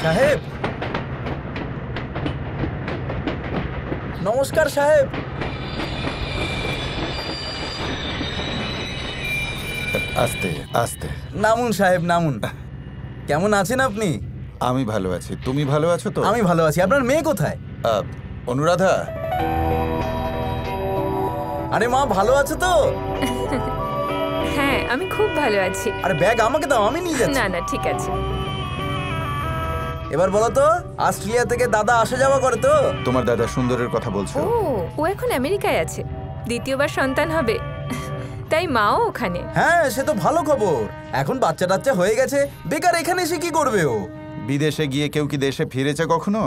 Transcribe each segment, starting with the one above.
সাহেব, নমস্কার সাহেব। আস্তে আস্তে নামুন সাহেব, নামুন। কেমন আছেন আপনি? আমি ভালো আছি, তুমি ভালো আছো তো? আমি ভালো আছি। আপনার মেয়ে কোথায়? অনুরাধা। আরে মা, ভালো আছো তো? হ্যাঁ, আমি খুব ভালো আছি। আরে ব্যাগ আমাকে দাও, আমি নিয়ে যাচ্ছি। না না, ঠিক আছে। এবার বলো তো, অস্ট্রেলিয়া থেকে দাদা আসা যাওয়া করে তো? তোমার দাদা সুন্দরের কথা বলছো? ও এখন আমেরিকায় আছে, দ্বিতীয়বার সন্তান হবে, তাই মাও ওখানে। হ্যাঁ, সে তো ভালো খবর। এখন বাচ্চা টাচ্চা হয়ে গেছে, বেকার এখানে এসে কি করবে ও? বিদেশে গিয়ে কেউ কি দেশে ফিরেছে কখনো?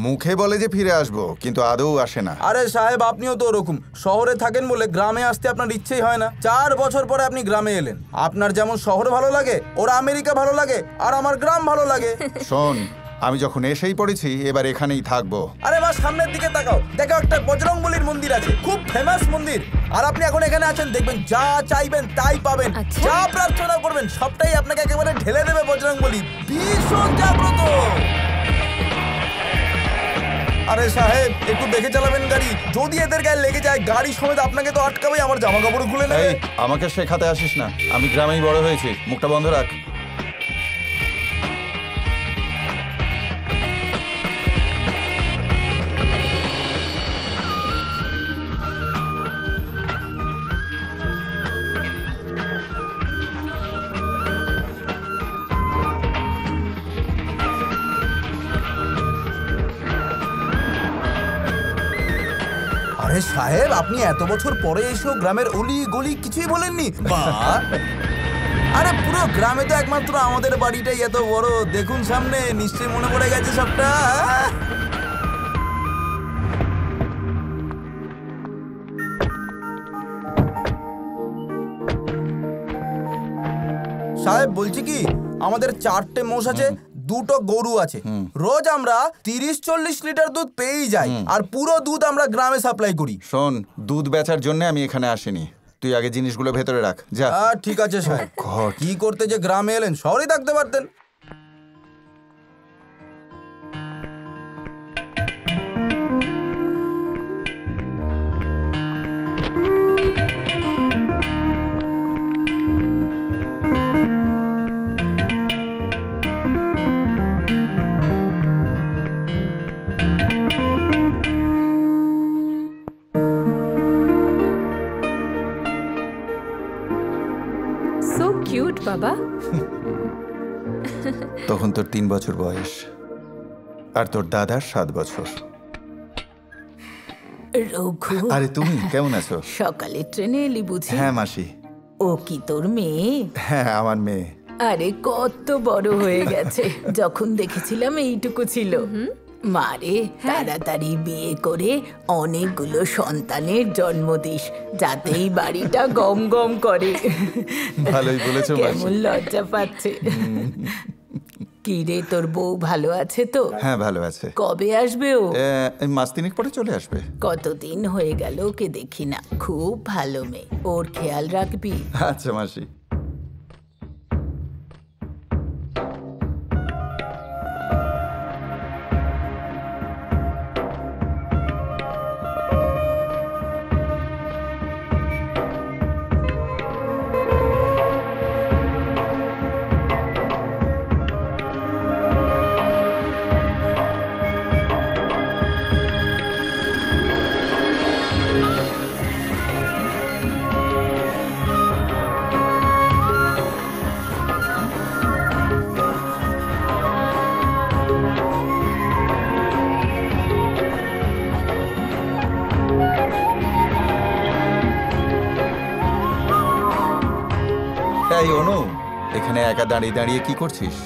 মুখে বলে যে ফিরে আসবো, কিন্তু আদৌ আসে না। আরে সাহেব, আপনিও তো ওরকম। শহরে থাকেন বলে গ্রামে আসতে আপনার ইচ্ছেই হয় না। 4 বছর পরে আপনি গ্রামে এলেন। আপনার যেমন শহর ভালো লাগে, ওর আমেরিকা ভালো লাগে, আর আমার গ্রাম ভালো লাগে। শোন, আমি যখন এসেই পড়েছি, এবার এখানেই থাকবো। আরে বা, সামনের দিকে তাকাও, দেখো একটা বজরংবলীর মন্দির আছে, খুব ফেমাস মন্দির। আর আপনি এখন এখানে আছেন, দেখবেন যা চাইবেন তাই পাবেন। আচ্ছা। যা প্রার্থনা করবেন সবটাই আপনাকে একেবারে ঢেলে দেবে বজরংবলী। ভীষণ জাগ্রত। আরে সাহেব, একটু দেখে চালাবেন গাড়ি। যদি এদের গায়ে লেগে যায়, গাড়ি সমেত আপনাকে তো আটকাবে, আমার জামা কাপড় খুলে নেবে। এই, আমাকে শেখাতে আসিস না, আমি গ্রামেই বড় হয়েছি। মুখটা বন্ধ রাখ। আরে সাহেব, আপনি এত বছর পরে এসেও গ্রামের অলি গলি কিছুই বলেননি? বাহ! আরে পুরো গ্রামে তো একমাত্র আমাদের বাড়িটাই এত বড়। দেখুন সামনে, নিশ্চয়ই মনে পড়ে গেছে সবটা। সাহেব, বলছি কি, আমাদের 4টে মোষ আছে, 2টো গরু আছে। রোজ আমরা 30-40 লিটার দুধ পেয়েই যাই, আর পুরো দুধ আমরা গ্রামে সাপ্লাই করি। শোন, দুধ বেচার জন্য আমি এখানে আসিনি। তুই আগে জিনিসগুলো ভেতরে রাখ, যা। ঠিক আছে সাহেব। কি করতে যে গ্রামে এলেন, শহরেই থাকতে পারতেন। সো কিউট বাবা। তখন তোর 3 বছর বয়স, আর তোর দাদার 7 বছর। রঘু, আরে তুমি কেমন আছো? সকালে ট্রেনে এলি বুঝি? হ্যাঁ মাসি। ও কি তোর মেয়ে? হ্যাঁ, আমার মেয়ে। আরে কত বড় হয়ে গেছে, যখন দেখেছিলাম এইটুকু ছিল। মারে, তাড়াতাড়ি বিয়ে করে অনেকগুলো সন্তানের জন্ম দিস, যাতে এই বাড়িটা গম গম করে। ভালোই বলেছো মাসি। কেমন লজ্জা পাচ্ছে। কি রে, তোর বউ ভালো আছে তো? হ্যাঁ, ভালো আছে। কবে আসবে ও? এই মাস তিনেক পরে চলে আসবে। কতদিন হয়ে গেল ওকে দেখি না। খুব ভালো মেয়ে, ওর খেয়াল রাখবি। আচ্ছা মাসি। এই অনু, এখানে একা দাঁড়িয়ে দাঁড়িয়ে কি করছিস?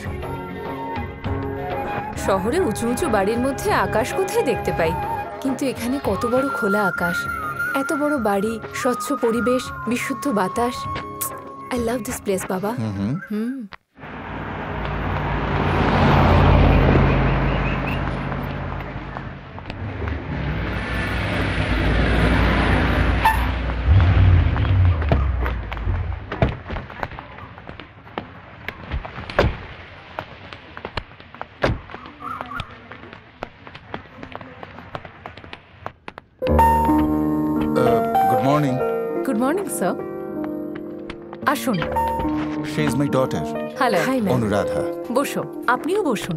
শহরে উঁচু উঁচু বাড়ির মধ্যে আকাশ কোথায় দেখতে পাই, কিন্তু এখানে কত বড় খোলা আকাশ, এত বড় বাড়ি, স্বচ্ছ পরিবেশ, বিশুদ্ধ বাতাস। আই লাভ দিস প্লেস বাবা। Morning sir. আসুন। She is my daughter, hello. Hi ma'am. Anuradha. বসো, আপনিও বসুন।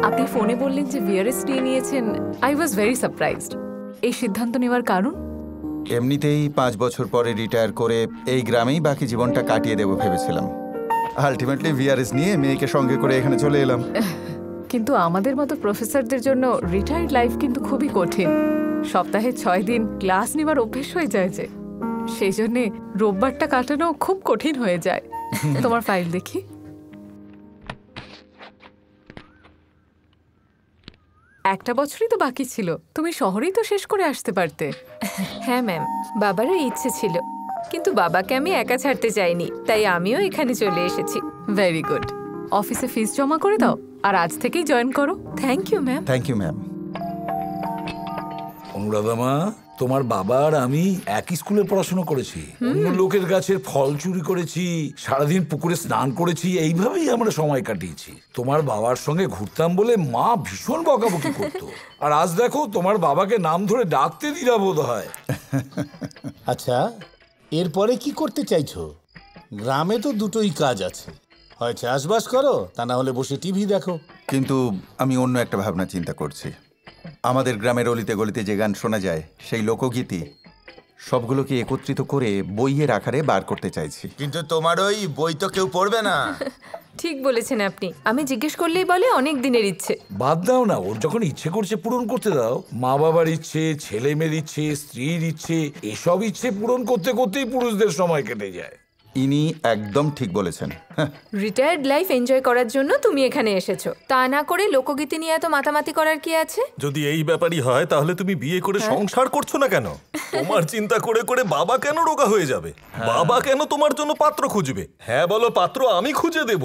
আপনি ফোনে বললেন যে ভিআরএস নিয়ে নিয়েছেন। I was very surprised. এই সিদ্ধান্ত নেওয়ার কারণ? এমনিতেই 5 বছর পরে রিটায়ার করে এই গ্রামেই বাকি জীবনটা কাটিয়ে দেবো ভেবেছিলাম। আলটিমেটলি ভিআরএস নিয়ে মেয়েকে সঙ্গে করে এখানে চলে এলাম। কিন্তু আমাদের মতো প্রফেসরদের জন্য রিটায়ার্ড লাইফ কিন্তু খুবই কঠিন। সপ্তাহে 6 দিন ক্লাস নেবার অভ্যেস হয়ে যায় যে, সেই জন্যে রোববারটা কাটানো খুব কঠিন হয়ে যায়। তোমার ফাইল দেখি। একটা বছরই তো বাকি ছিল, তুমি শহরেই তো শেষ করে আসতে পারতে। হ্যাঁ ম্যাম, বাবারও ইচ্ছে ছিল, কিন্তু বাবাকে আমি একা ছাড়তে চাইনি, তাই আমিও এখানে চলে এসেছি। Very good. অফিসে ফিস জমা করে দাও আর আজ থেকেই জয়েন করো। Thank you ma'am. Thank you ma'am. Anuradha মা, তোমার বাবা আর আমি একই স্কুলে পড়াশোনা করেছি, অন্য লোকের গাছের ফল চুরি করেছি, সারাদিন পুকুরে স্নান করেছি, এইভাবেই আমরা সময় কাটিয়েছি। তোমার বাবার সঙ্গে ঘুরতাম বলে মা ভীষণ বকাবকি করতো, আর আজ দেখো তোমার বাবাকে নাম ধরে ডাকতে দ্বিধাবোধ হয়। আচ্ছা, এরপরে কি করতে চাইছো? গ্রামে তো দুটোই কাজ আছে, হয় চাষবাস করো, তা না হলে বসে টিভি দেখো। কিন্তু আমি অন্য একটা ভাবনা চিন্তা করছি। আমাদের গ্রামের অলিতে গলিতে যে গান শোনা যায়, সেই লোকগীতি সবগুলোকে একত্রিত করে বইয়ের আকারে বার করতে চাইছি। কিন্তু তোমার ওই বই তো কেউ পড়বে না। ঠিক বলেছেন আপনি। আমি জিজ্ঞেস করলেই বলে অনেক দিনের ইচ্ছে। বাদ দাও না, ওর যখন ইচ্ছে করছে পূরণ করতে দাও। মা বাবার ইচ্ছে, ছেলে মেয়ের ইচ্ছে, স্ত্রীর ইচ্ছে, এসব ইচ্ছে পূরণ করতে করতেই পুরুষদের সময় কেটে যায়। ইনি একদম ঠিক বলেছেন। রিটায়ার্ড লাইফ এনজয় করার জন্য তুমি এখানে এসেছো, তা না করে লোকগীতি নিয়ে এত মাতামাতি করার কি আছে? যদি এই ব্যাপারই হয় তাহলে তুমি বিয়ে করে সংসার করছো না কেন? তোমার চিন্তা করে করে বাবা কেন রোগা হয়ে যাবে? বাবা কেন তোমার জন্য পাত্র খুঁজবে? হ্যাঁ বলো, পাত্র আমি খুঁজে দেব।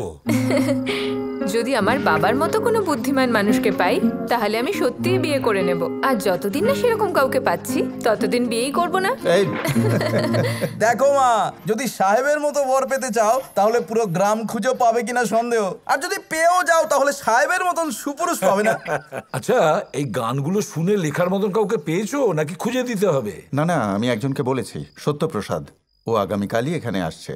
যদি আমার বাবার মতো কোনো বুদ্ধিমান মানুষকে পাই তাহলে আমি সত্যিই বিয়ে করে নেব। আর যতদিন না সেরকম কাউকে পাচ্ছি ততদিন বিয়েই করব না। এই দেখো মা, যদি সাহেবের মতো বর পেতে চাও তাহলে পুরো গ্রাম খুঁজে পাবে কিনা সন্দেহ, আর যদি পেয়েও যাও তাহলে সাহেবের মতন সুপুরুষ পাবে না। আচ্ছা, এই গানগুলো শুনে লেখার মতন কাউকে পেয়েছো নাকি খুঁজে দিতে হবে? না না, আমি একজনকে বলেছি, সত্যপ্রসাদ। ও আগামীকালই এখানে আসছে।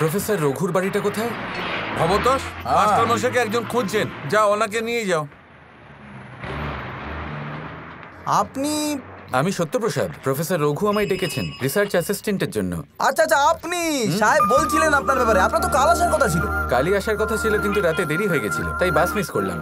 প্রফেসর রঘুর বাড়িটা কোথায়? ভবতোষ, মাস্টার মশাইকে একজন খুঁজছেন, যাও ওনাকে নিয়ে যাও। আপনি? আমি সত্যপ্রসাদ। প্রফেসর রঘু আমায় ডেকেছেন রিসার্চ অ্যাসিস্ট্যান্টের জন্য। আচ্ছা আচ্ছা, আপনি সাহেব বলছিলেন আপনার ব্যাপারে। আপনার তো কাল আসার কথা ছিল। কালই আসার কথা ছিল, কিন্তু রাতে দেরি হয়ে গেছিল, তাই বাস মিস করলাম।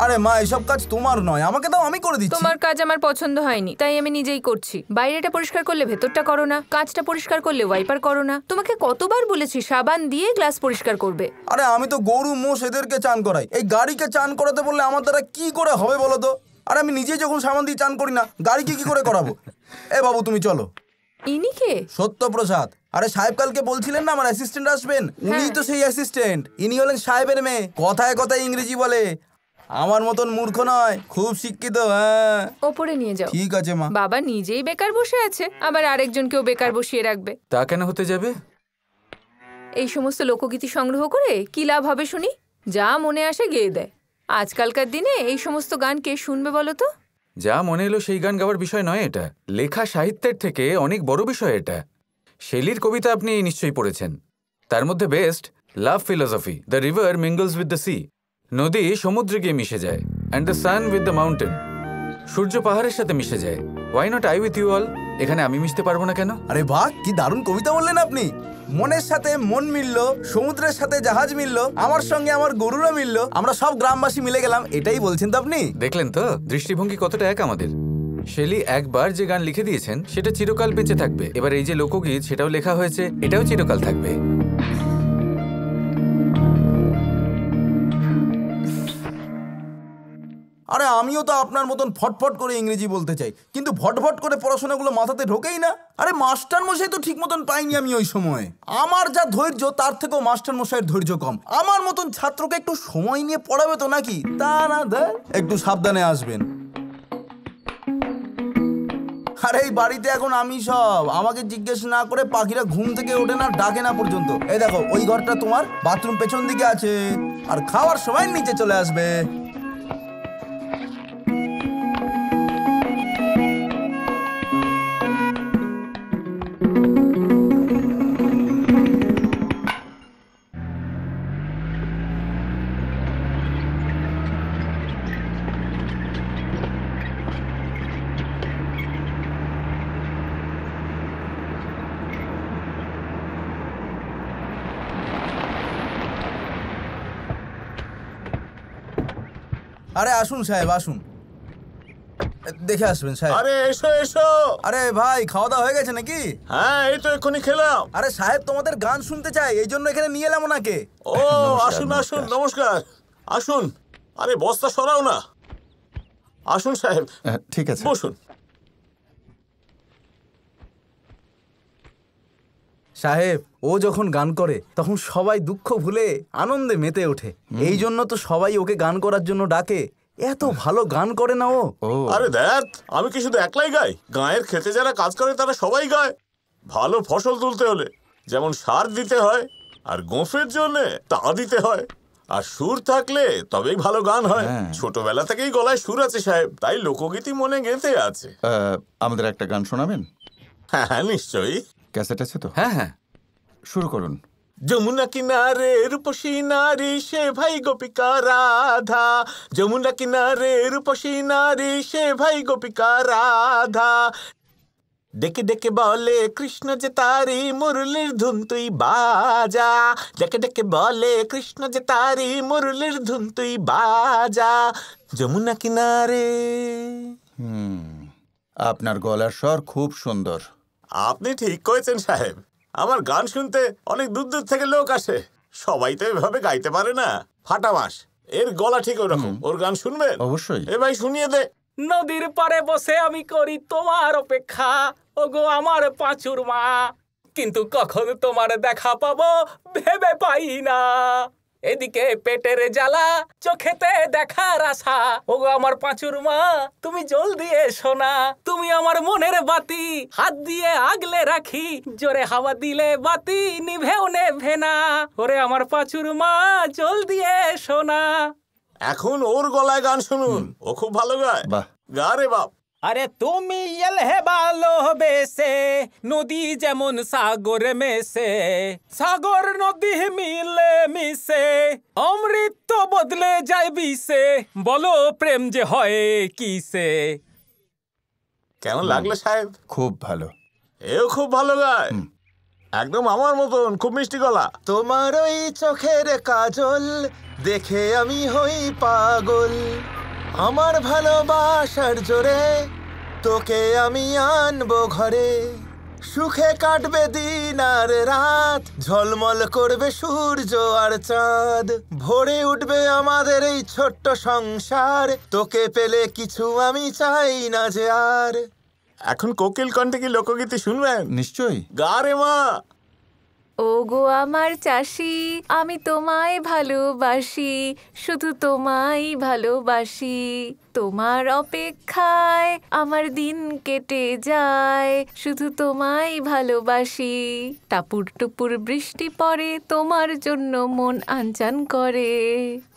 আরে আরে মা, এসব কাজ তোমার নয়, আমাকে দাও, আমি করে দিচ্ছি। তোমার কাজ আমার পছন্দ হয়নি, তাই আমি নিজেই করছি। বাইরেটা পরিষ্কার করলে ভেতরটা করো না, কাঁচটা পরিষ্কার করলে ওয়াইপার করো না। তোমাকে কতবার বলেছি সাবান দিয়ে গ্লাস পরিষ্কার করবে। আরে আমি তো গরু মোষ এদেরকে চান করাই, এই গাড়িকে চান করাতে বললে আমার দ্বারা কি করে হবে বলো তো? আরে আমি নিজেই যখন সাবান দিয়ে চান করি না, গাড়িকে কি করে করাবো? এ বাবু তুমি চলো। ইনি কে? সত্যপ্রসাদ। আরে সাহেব কালকে বলছিলেন না আমার অ্যাসিস্ট্যান্ট আসবেন, উনিই তো সেই অ্যাসিস্ট্যান্ট। ইনি হলেন সাহেবের মেয়ে, কথায় কথায় ইংরেজি বলে। আমার মতন মূর্খ নয়, খুব শিক্ষিত। হ্যাঁ, ওপরে নিয়ে যাও। ঠিক আছে মা। বাবা নিজেই বেকার বসে আছে, আবার আরেকজনকেও বেকার বসিয়ে রাখবে। তা কেন হতে যাবে? এই সমস্ত লোকগীতি সংগ্রহ করে কি লাভ হবে শুনি? যা মনে আসে গেয়ে দেয়। আজকালকার দিনে এই সমস্ত গান কে শুনবে বলো তো? যা মনে এলো সেই গান গাওয়ার বিষয় নয় এটা। লেখা সাহিত্যের থেকে অনেক বড় বিষয় এটা। শেলির কবিতা আপনি নিশ্চয়ই পড়েছেন। তার মধ্যে best love philosophy, the river mingles with the sea. নদী সমুদ্রে গিয়ে মিশে যায়, and the sun with the mountain. সূর্য পাহাড়ের সাথে মিশে যায়। Why not I with you all? এখানে আমি মিশতে পারবো না কেন? আরে বাহ, কি দারুণ কবিতা বললেন আপনি। মনের সাথে মন মিলল, সমুদ্রের সাথে জাহাজ মিলল, আমার সঙ্গে আমার গরুরা মিলল, আমরা সব গ্রামবাসী মিলে গেলাম, এটাই বলছেন তো আপনি? দেখলেন তো দৃষ্টিভঙ্গি কতটা এক আমাদের। শেলি একবার যে গান লিখে দিয়েছেন সেটা চিরকাল বেঁচে থাকবে। এবার এই যে লোকগীত, সেটাও লেখা হয়েছে, এটাও চিরকাল থাকবে। আরে আমিও তো আপনার মতন ফটফট করে ইংরেজি বলতে চাই, কিন্তু ফটফট করে পড়াশোনাগুলো মাথাতে ঢোকেই না। আরে মাস্টার মশাই তো ঠিক মতন পাইনি আমি ওই সময়। আমার যা ধৈর্য তার থেকেও মাস্টার মশাইয়ের ধৈর্য কম। আমার মতন ছাত্রকে একটু সময় নিয়ে পড়াবে তো নাকি? তা না, একটু সাবধানে আসবেন। আরে এই বাড়িতে এখন আমি সব, আমাকে জিজ্ঞেস না করে পাখিরা ঘুম থেকে ওঠে না, ডাকে না পর্যন্ত। এই দেখো, ওই ঘরটা তোমার, বাথরুম পেছন দিকে আছে, আর খাওয়ার সময় নিচে চলে আসবে। আরে আসুন সাহেব, আসুন, দেখে আসবেন সাহেব। আরে এসো এসো। আরে ভাই, খাওয়া দাওয়া হয়ে গেছে নাকি? হ্যাঁ, এই তো এক্ষুনি খেলাম। আরে সাহেব তোমাদের গান শুনতে চাই, এই জন্য এখানে নিয়ে এলাম ওনাকে। ও আসুন আসুন, নমস্কার, আসুন। আরে বস্তা সরাও না। আসুন সাহেব, ঠিক আছে। বসুন। সাহেব, ও যখন গান করে তখন সবাই দুঃখ ভুলে আনন্দে মেতে ওঠে, এই জন্য তো সবাই ওকে গান করার জন্য ডাকে। এত ভালো গান করে না ও। আরে দেখ, আমি কি শুধু একলাই গাই? গায়ের খেতে যারা কাজ করে তারা সবাই গায়। ভালো ফসল তুলতে হলে যেমন সার দিতে হয়, আর গোফের জন্য তা দিতে হয়, আর সুর থাকলে তবেই ভালো গান হয়। ছোটবেলা থেকেই গলায় সুর আছে সাহেব, তাই লোকগীতি মনে গেঁথে আছে। আমাদের একটা গান শোনাবেন? হ্যাঁ নিশ্চয়ই। ক্যাসেট আছে তো? হ্যাঁ হ্যাঁ, শুরু করুন। যমুনা কিনারে রূপসী নারী সে ভাই গোপিকা রাধা, যমুনা কিনারে রূপসী নারী সে ভাই গোপিকা রাধা, ডেকে ডেকে বলে কৃষ্ণ যে তারি মুরলির ধুন তুই বাজা, ডেকে ডেকে বলে কৃষ্ণ যে তারি মুরলির ধুন তুই বাজা, যমুনা কিনারে। আপনার গলার স্বর খুব সুন্দর। আপনি ঠিক করেছেন সাহেব, আমার গান শুনতে অনেক দূর দূর থেকে লোক আসে। সবাই তো এভাবে গাইতে পারে না। ফাটামাস, এর গলা ঠিক ওরকম। ওর গান শুনবেন? অবশ্যই। এ ভাই শুনিয়ে দে। নদীর পাড়ে বসে আমি করি তোমার অপেক্ষা, ওগো আমার পাঁচুর মা, কিন্তু কখন তোমার দেখা পাবো ভেবে পাই না। এদিকে পেটের জ্বালা, চোখেতে দেখার আশা, ওগো আমার পাঁচুর মা তুমি জলদি এসো না। তুমি আমার মনের বাতি, হাত দিয়ে আগলে রাখি, জোরে হাওয়া দিলে বাতি নিভেও নেভে না। ওরে আমার পাঁচুর মা জলদি এসো না। এখন ওর গলায় গান শুনুন, ও খুব ভালো গায়। বাহ। গা রে বাপ। আরে তুমি এলহে ভালোবেসে, নদী যেমন সাগর মেশে, সাগর নদী মিলে মিশে, অমৃত বদলে যায় বিষে, বলো প্রেম যে হয় কিসে। কেমন লাগলো সাহেব? খুব ভালো। এও খুব ভালো গায়, একদম আমার মতন, খুব মিষ্টি গলা। তোমার ওই চোখের কাজল দেখে আমি হই পাগল, আমার ভালোবাসার জোরে তোকে আমি আনবো ঘরে, সুখে কাটবে দিন আর রাত, ঝলমল করবে সূর্য আর চাঁদ, ভরে উঠবে আমাদের এই ছোট্ট সংসার, তোকে পেলে কিছু আমি চাই না যে আর। এখন কোকিল কণ্ঠে কি লোকগীতি শুনবেন? নিশ্চয়ই। গা রে মা। ও গো আমার চাষি, আমি তোমায় ভালোবাসি, শুধু তোমায় ভালোবাসি, তোমার অপেক্ষায় আমার দিন কেটে যায়, শুধু তোমায় ভালোবাসি, টাপুর টুপুর বৃষ্টি পড়ে, তোমার জন্য মন আনচান করে,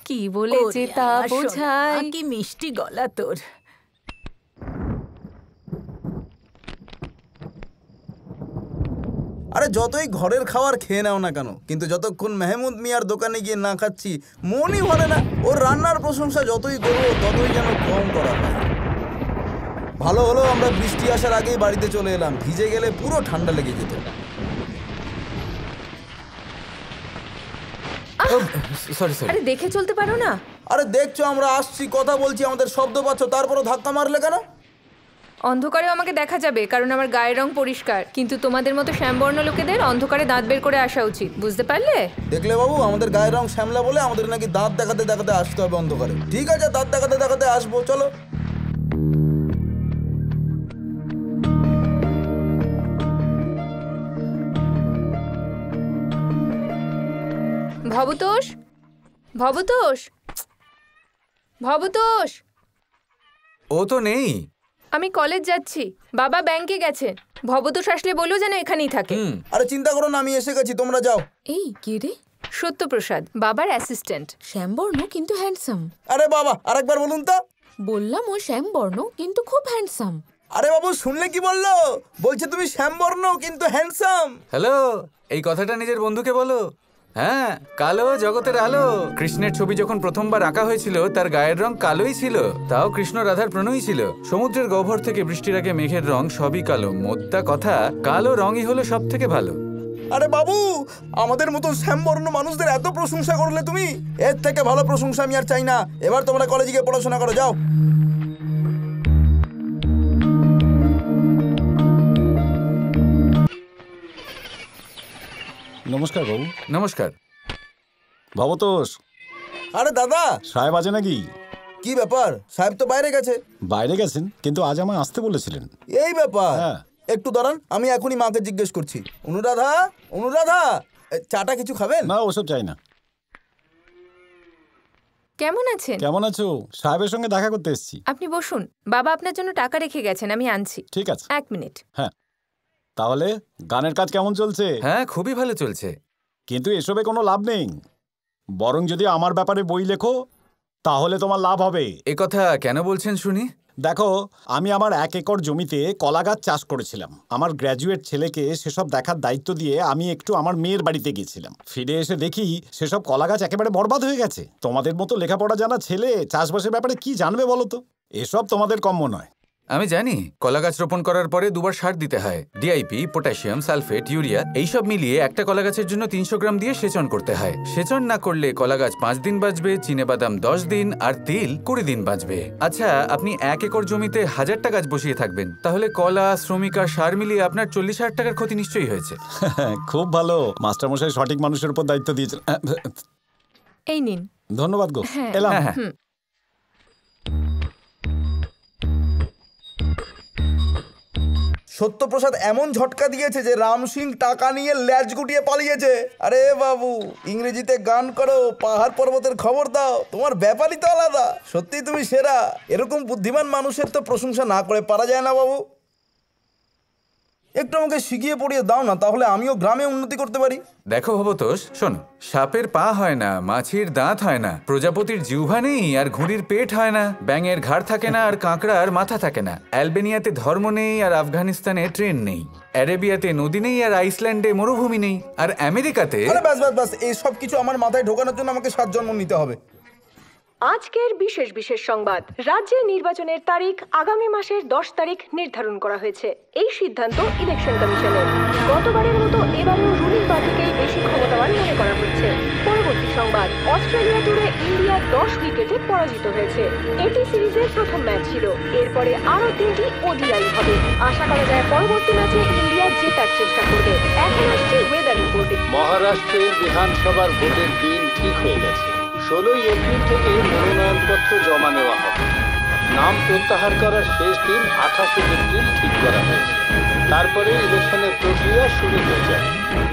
কি বলে যে তা বোঝায়। কি মিষ্টি গলা তোর। আরে যতই ঘরের খাবার খেয়ে নাও না কেন, কিন্তু যতক্ষণ মেহমুদ মিয়ার দোকানে গিয়ে না খাচ্ছি মনই ভরে না। ওর রান্নার প্রশংসা যতই করবো ততই যেন কম করা হয়। ভালো হলো আমরা বৃষ্টি আসার আগেই বাড়িতে চলে এলাম, ভিজে গেলে পুরো ঠান্ডা লেগে যেত। Sorry sorry. আরে দেখে চলতে পারো না? আরে দেখছো আমরা আসছি, কথা বলছি, আমাদের শব্দ পাচ্ছ, তারপরও ধাক্কা মারলে কেন? অন্ধকারেও আমাকে দেখা যাবে কারণ আমার গায়ের রং পরিষ্কার, কিন্তু তোমাদের মতো শ্যামবর্ণ লোকেদের অন্ধকারে দাঁত বের করে আসা উচিত, বুঝতে পারলে? দেখলে বাবু, আমাদের গায়ের রং শ্যামলা বলে আমাদের নাকি দাঁত দেখাতে দেখাতে আসতে হবে অন্ধকারে। ঠিক আছে, দাঁত দেখাতে দেখাতে আসবো, চলো। ভবতোষ, ভবতোষ, ভবতোষ। ও তো নেই। আমি কলেজ যাচ্ছি, বাবা ব্যাংকে গেছে, ভবতোষ আসলে বলো যেন এখানেই থাকে। আরে চিন্তা করো না, আমি এসে গেছি, তোমরা যাও। এই কে রে? সত্যপ্রসাদ, বাবার অ্যাসিস্ট্যান্ট। শ্যামবর্ণ কিন্তু হ্যান্ডসাম। আরে বাবা, আরেকবার বলুন তো। বললাম ও শ্যামবর্ণ কিন্তু খুব হ্যান্ডসাম। আরে বাবু, শুনলে কি বললো? বলছে তুমি শ্যামবর্ণ কিন্তু হ্যান্ডসাম। হ্যালো, এই কথাটা নিজের বন্ধুকে বলো। হ্যাঁ, কালো জগতের আলো। কৃষ্ণের ছবি যখন প্রথমবার আঁকা হয়েছিল তার গায়ের রং কালোই ছিল, তাও কৃষ্ণ রাধার প্রণয়ী ছিল। সমুদ্রের গহ্বর থেকে বৃষ্টির আগে মেঘের রং সবই কালো। মোদ্দা কথা, কালো রঙই হলো সব থেকে ভালো। আরে বাবু, আমাদের মতো শ্যামবর্ণ মানুষদের এত প্রশংসা করলে তুমি, এর থেকে ভালো প্রশংসা আমি আর চাই না। এবার তোমরা কলেজে গিয়ে পড়াশোনা করো, যাও। নমস্কার বাবু। নমস্কার। ভবতোষ। আরে দাদা, সাহেব আছে নাকি? কি ব্যাপার? সাহেব তো বাইরে গেছে। বাইরে গেছেন, কিন্তু আজ আমায় আসতে বলেছিলেন। এই ব্যাপার? হ্যাঁ। একটু দাঁড়ান, আমি এখনই মাকে জিজ্ঞেস করছি। অনুরাধা, অনুরাধা, চাটা কিছু খাবেন? না, ওসব চাই না। কেমন আছেন? কেমন আছো? সাহেবের সঙ্গে দেখা করতে এসেছি। আপনি বসুন, বাবা আপনার জন্য টাকা রেখে গেছেন, আমি আনছি। ঠিক আছে। 1 মিনিট। হ্যাঁ, তাহলে গানের কাজ কেমন চলছে? হ্যাঁ, খুবই ভালো চলছে। কিন্তু এসবে কোনো লাভ নেই, বরং যদি আমার ব্যাপারে বই লেখো তাহলে তোমার লাভ হবে। এ কথা কেন বলছেন শুনি? দেখো, আমি আমার 1 একর জমিতে কলা গাছ চাষ করেছিলাম। আমার গ্র্যাজুয়েট ছেলেকে সেসব দেখার দায়িত্ব দিয়ে আমি একটু আমার মেয়ের বাড়িতে গেছিলাম। ফিরে এসে দেখি সেসব কলা গাছ একেবারে বরবাদ হয়ে গেছে। তোমাদের মতো লেখাপড়া জানা ছেলে চাষবাসের ব্যাপারে কি জানবে বলো তো? এসব তোমাদের কম্য নয়। আমি জানি, কলা গাছ রোপণ করার পরে 2বার সার দিতে হয়। ডিআইপি, পটাশিয়াম, সালফেট, ইউরিয়া, এইসব মিলিয়ে একটা কলা গাছের জন্য 300 গ্রাম দিয়ে সেচন করতে হয়। সেচন না করলে কলা গাছ 5 দিন বাঁচবে, চিনেবাদাম 10 দিন, আর তিল 20 দিন বাঁচবে। আচ্ছা, আপনি 1 একর জমিতে 1000টা গাছ বসিয়ে থাকবেন, তাহলে কলা, শ্রমিক আর সার মিলিয়ে আপনার 40,000 টাকার ক্ষতি নিশ্চয়ই হয়েছে। খুব ভালো, মাস্টারমশাই সঠিক মানুষের উপর দায়িত্ব দিয়েছেন। এই নিন। ধন্যবাদ গো, এলাম। সত্যপ্রসাদ এমন ঝটকা দিয়েছে যে রাম সিং টাকা নিয়ে ল্যাজ গুটিয়ে পালিয়েছে। আরে বাবু, ইংরেজিতে গান করো, পাহাড় পর্বতের খবর দাও, তোমার ব্যাপারই তো আলাদা। সত্যি তুমি সেরা। এরকম বুদ্ধিমান মানুষের তো প্রশংসা না করে পারা যায় না বাবু। একটু আমাকে শিখিয়ে পড়িয়ে দাও না, তাহলে আমিও গ্রামে উন্নতি করতে পারি। দেখো ভবতোষ, শোনো, সাপের পা হয় না, মাছির দাঁত হয় না, প্রজাপতির জিহ্বা নেই আর ঘুড়ির পেট হয় না, ব্যাঙের ঘাড় থাকে না আর কাঁকড়ার মাথা থাকে না, অ্যালবেনিয়াতে ধর্ম নেই আর আফগানিস্তানে ট্রেন নেই, আরেবিয়াতে নদী নেই আর আইসল্যান্ডে মরুভূমি নেই, আর আমেরিকাতে... আরে ব্যাস ব্যাস ব্যাস, এই সব কিছু আমার মাথায় ঢোকানোর জন্য আমাকে 7 জন্ম নিতে হবে। আজকের বিশেষ বিশেষ সংবাদ। রাজ্যে নির্বাচনের তারিখ আগামী মাসের 10 তারিখ নির্ধারণ করা হয়েছে। এই সিদ্ধান্ত ইলেকশন কমিশনের। গতবারের মতো এবারেও রুলিং পার্টিকেই বেশি ক্ষমতাবান মনে করা হচ্ছে। পরবর্তী সংবাদ, অস্ট্রেলিয়া ট্যুরে ইন্ডিয়া 10 উইকেটে পরাজিত হয়েছে। এটি সিরিজের প্রথম ম্যাচ ছিল। এরপরে আরো 3টি ওডিআই হবে। আশা করা যায় পরবর্তী ম্যাচে ইন্ডিয়া জেতার চেষ্টা করবে। এখন আসছে ওয়েদার রিপোর্টে। মহারাষ্ট্রের বিধানসভার ভোটের দিন ঠিক হয়ে গেছে। 16 এপ্রিল থেকে মনোনয়নপত্র জমা নেওয়া হবে। নাম প্রত্যাহার করার শেষ দিন 28 এপ্রিল ঠিক করা হয়েছে। তারপরে ইলেকশনের প্রক্রিয়া শুরু হয়ে যাবে।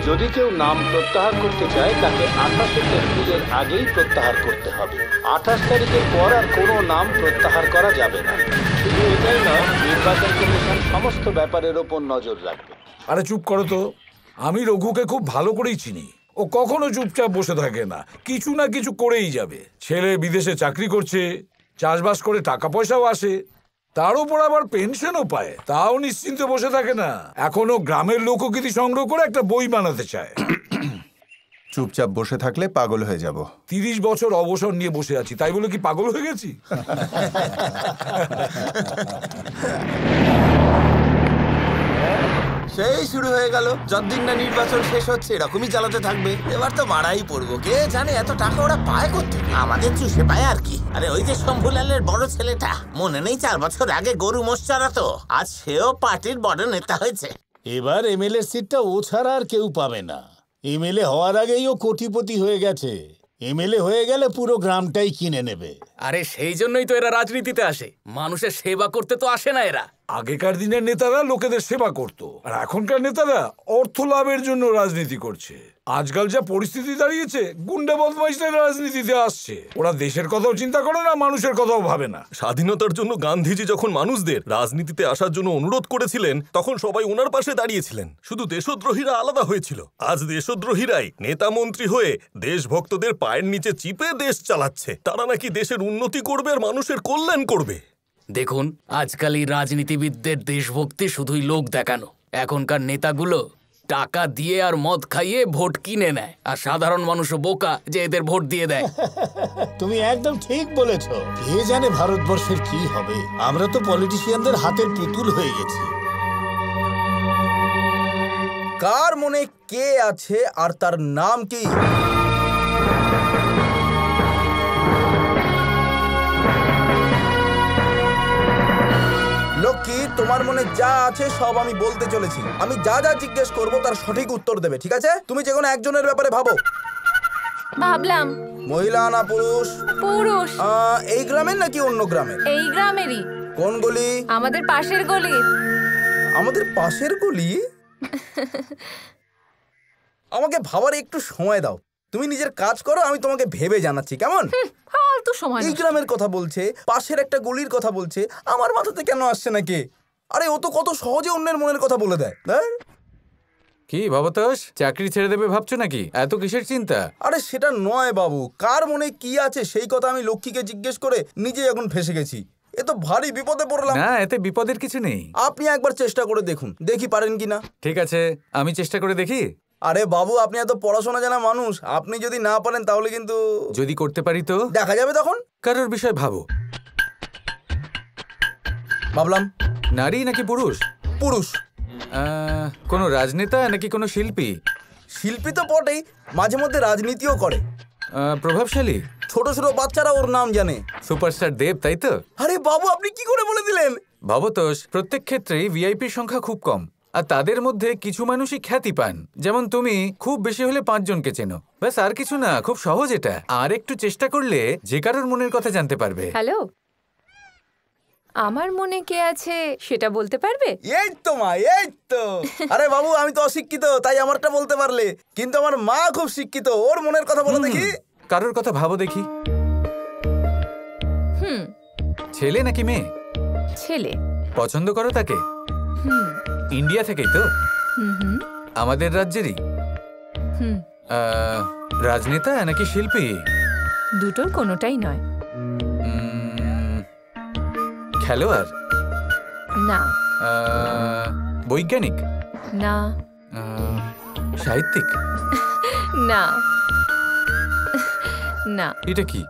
যদি কেউ নাম প্রত্যাহার করতে চায় তাকে 28 এপ্রিলের আগেই প্রত্যাহার করতে হবে। 28 তারিখের পর আর কোনো নাম প্রত্যাহার করা যাবে না। শুধু এটাই নয়, নির্বাচন কমিশন সমস্ত ব্যাপারের ওপর নজর রাখবে। আরে চুপ করো তো, আমি রঘুকে খুব ভালো করেই চিনি। ও কখনো চুপচাপ বসে থাকে না, কিছু না কিছু করেই যাবে। ছেলে বিদেশে চাকরি করছে, চাষবাস করে টাকা পয়সাও আসে, তার উপর আবার পেনশনও পায়, তাও নিশ্চিন্তে বসে থাকে না। এখনো গ্রামের লোকগীতি সংগ্রহ করে একটা বই বানাতে চায়। চুপচাপ বসে থাকলে পাগল হয়ে যাব। 30 বছর অবসর নিয়ে বসে আছি, তাই বলে কি পাগল হয়ে গেছি? সেই শুরু হয়ে গেল। যতদিন না নির্বাচন শেষ হচ্ছে এরকমই চালাতে থাকবে। এবার তো মারাই পড়বো। কে জানে এত টাকা ওরা পায় করতে? আমাদের চুষে পায় আর কি। আরে ওই যে শম্ভুলালের বড় ছেলেটা, মনে নেই 4 বছর আগে গরু মোষ চড়াতো? আজ সেও পার্টির বড় নেতা হয়েছে। এবার এমএলএ সিটটা ও ছাড়া আর কেউ পাবে না। এমএলএ হওয়ার আগেই ও কোটিপতি হয়ে গেছে। এমএলএ হয়ে গেলে পুরো গ্রামটাই কিনে নেবে। আরে সেই জন্যই তো এরা রাজনীতিতে আসে, মানুষের সেবা করতে তো আসে না এরা। আগেকার দিনের নেতারা লোকেদের সেবা করত, আর এখনকার নেতারা অর্থ লাভের জন্য রাজনীতি করছে। আজকাল যা পরিস্থিতি দাঁড়িয়েছে, গুন্ডা বদমাইশরা রাজনীতিতে আসছে। ওরা দেশের কথাও চিন্তা করে না, মানুষের কথাও ভাবে না। স্বাধীনতার জন্য গান্ধীজি যখন মানুষদের রাজনীতিতে আসার জন্য অনুরোধ করেছিলেন, তখন সবাই ওনার পাশে দাঁড়িয়েছিলেন। শুধু দেশদ্রোহীরা আলাদা হয়েছিল। আজ দেশদ্রোহীরাই নেতা মন্ত্রী হয়ে দেশভক্তদের পায়ের নিচে চিপে দেশ চালাচ্ছে। তারা নাকি দেশের উন্নতি করবে আর মানুষের কল্যাণ করবে। দেখুন, আজকাল এই রাজনীতিবিদদের দেশভক্তি শুধুই লোক দেখানো। এখনকার নেতাগুলো টাকা দিয়ে আর মদ খাইয়ে ভোট কিনে নেয়, আর সাধারণ মানুষও বোকা যে এদের ভোট দিয়ে দেয়। তুমি একদম ঠিক বলেছ। কে জানে ভারতবর্ষের কি হবে? আমরা তো পলিটিশিয়ানদের হাতের পুতুল হয়ে গেছি। কার মনে কে আছে আর তার নাম কি? লক্ষ্মী, তোমার মনে যা আছে সব আমি বলতে চলেছি। আমি যা যা জিজ্ঞেস করব তার সঠিক উত্তর দেবে, ঠিক আছে? তুমি যে কোনো একজনের ব্যাপারে ভাবো। ভাবলাম। মহিলা না পুরুষ? পুরুষ। এই গ্রামের নাকি অন্য গ্রামের? এই গ্রামেরই। কোন গলি? আমাদের পাশের গলি। আমাদের পাশের গলি? আমাকে ভাবার একটু সময় দাও। তুমি নিজের কাজ করো, আমি তোমাকে ভেবে জানাচ্ছি, কেমন? ফালতু সময়। এই গ্রামের কথা বলছে, পাশের একটা গলির কথা বলছে, আমার মাথাতে কেন আসছে নাকি? আরে ও তো কত সহজে অন্যের মনের কথা বলে দেয়। কি ভবতোষ, চাকরি ছেড়ে দেবে ভাবছো নাকি? এত কিসের চিন্তা? আরে সেটা নয় বাবু, কার মনে কি আছে সেই কথা আমি লক্ষ্মীকে জিজ্ঞেস করে নিজে এখন ফেসে গেছি। এ তো ভারী বিপদে পড়লাম। না, এতে বিপদের কিছু নেই। আপনি একবার চেষ্টা করে দেখুন, দেখি পারেন কিনা। ঠিক আছে, আমি চেষ্টা করে দেখি। আরে বাবু, আপনি এত পড়াশোনা জানা মানুষ, আপনি যদি না পারেন তাহলে কিন্তু। যদি করতে পারি তো দেখা যাবে তখন। কারোর বিষয় ভাবো। ভাবলাম। নারী নাকি পুরুষ? পুরুষ। কোনো রাজনেতা নাকি কোনো শিল্পী? শিল্পী তো বটেই, মাঝে মধ্যে রাজনীতিও করে। প্রভাবশালী? ছোট ছোট বাচ্চারা ওর নাম জানে। সুপারস্টার দেব, তাই তো? আরে বাবু, আপনি কি করে বলে দিলেন? ভবতোষ, প্রত্যেক ক্ষেত্রেই ভিআইপির সংখ্যা খুব কম, আর তাদের মধ্যে কিছু মানুষই খ্যাতি পান। যেমন তুমি খুব বেশি হলে 5 জনকে চেনো, ব্যাস, আর কিছু না। খুব সহজ এটা, আর একটু চেষ্টা করলে যে কারোর মনের কথা জানতে পারবে। হ্যালো, আমার মনে কে আছে সেটা বলতে পারবে? এই তো মা, এই তো। আরে বাবু, আমি তো অশিক্ষিত, তাই আমারটা বলতে পারলে, কিন্তু আমার মা খুব শিক্ষিত, ওর মনের কথা বলো দেখি। কারোর কথা ভাবো দেখি। ছেলে নাকি মেয়ে? ছেলে। পছন্দ করো তাকে? ইন্ডিয়া থেকেই তো? আমাদের রাজ্যেরই? রাজনেতা নাকি শিল্পী? দুটোর কোনোটাই নয়। খেলোয়াড়? না। বৈজ্ঞানিক? না। সাহিত্যিক? না। না। এটা কি?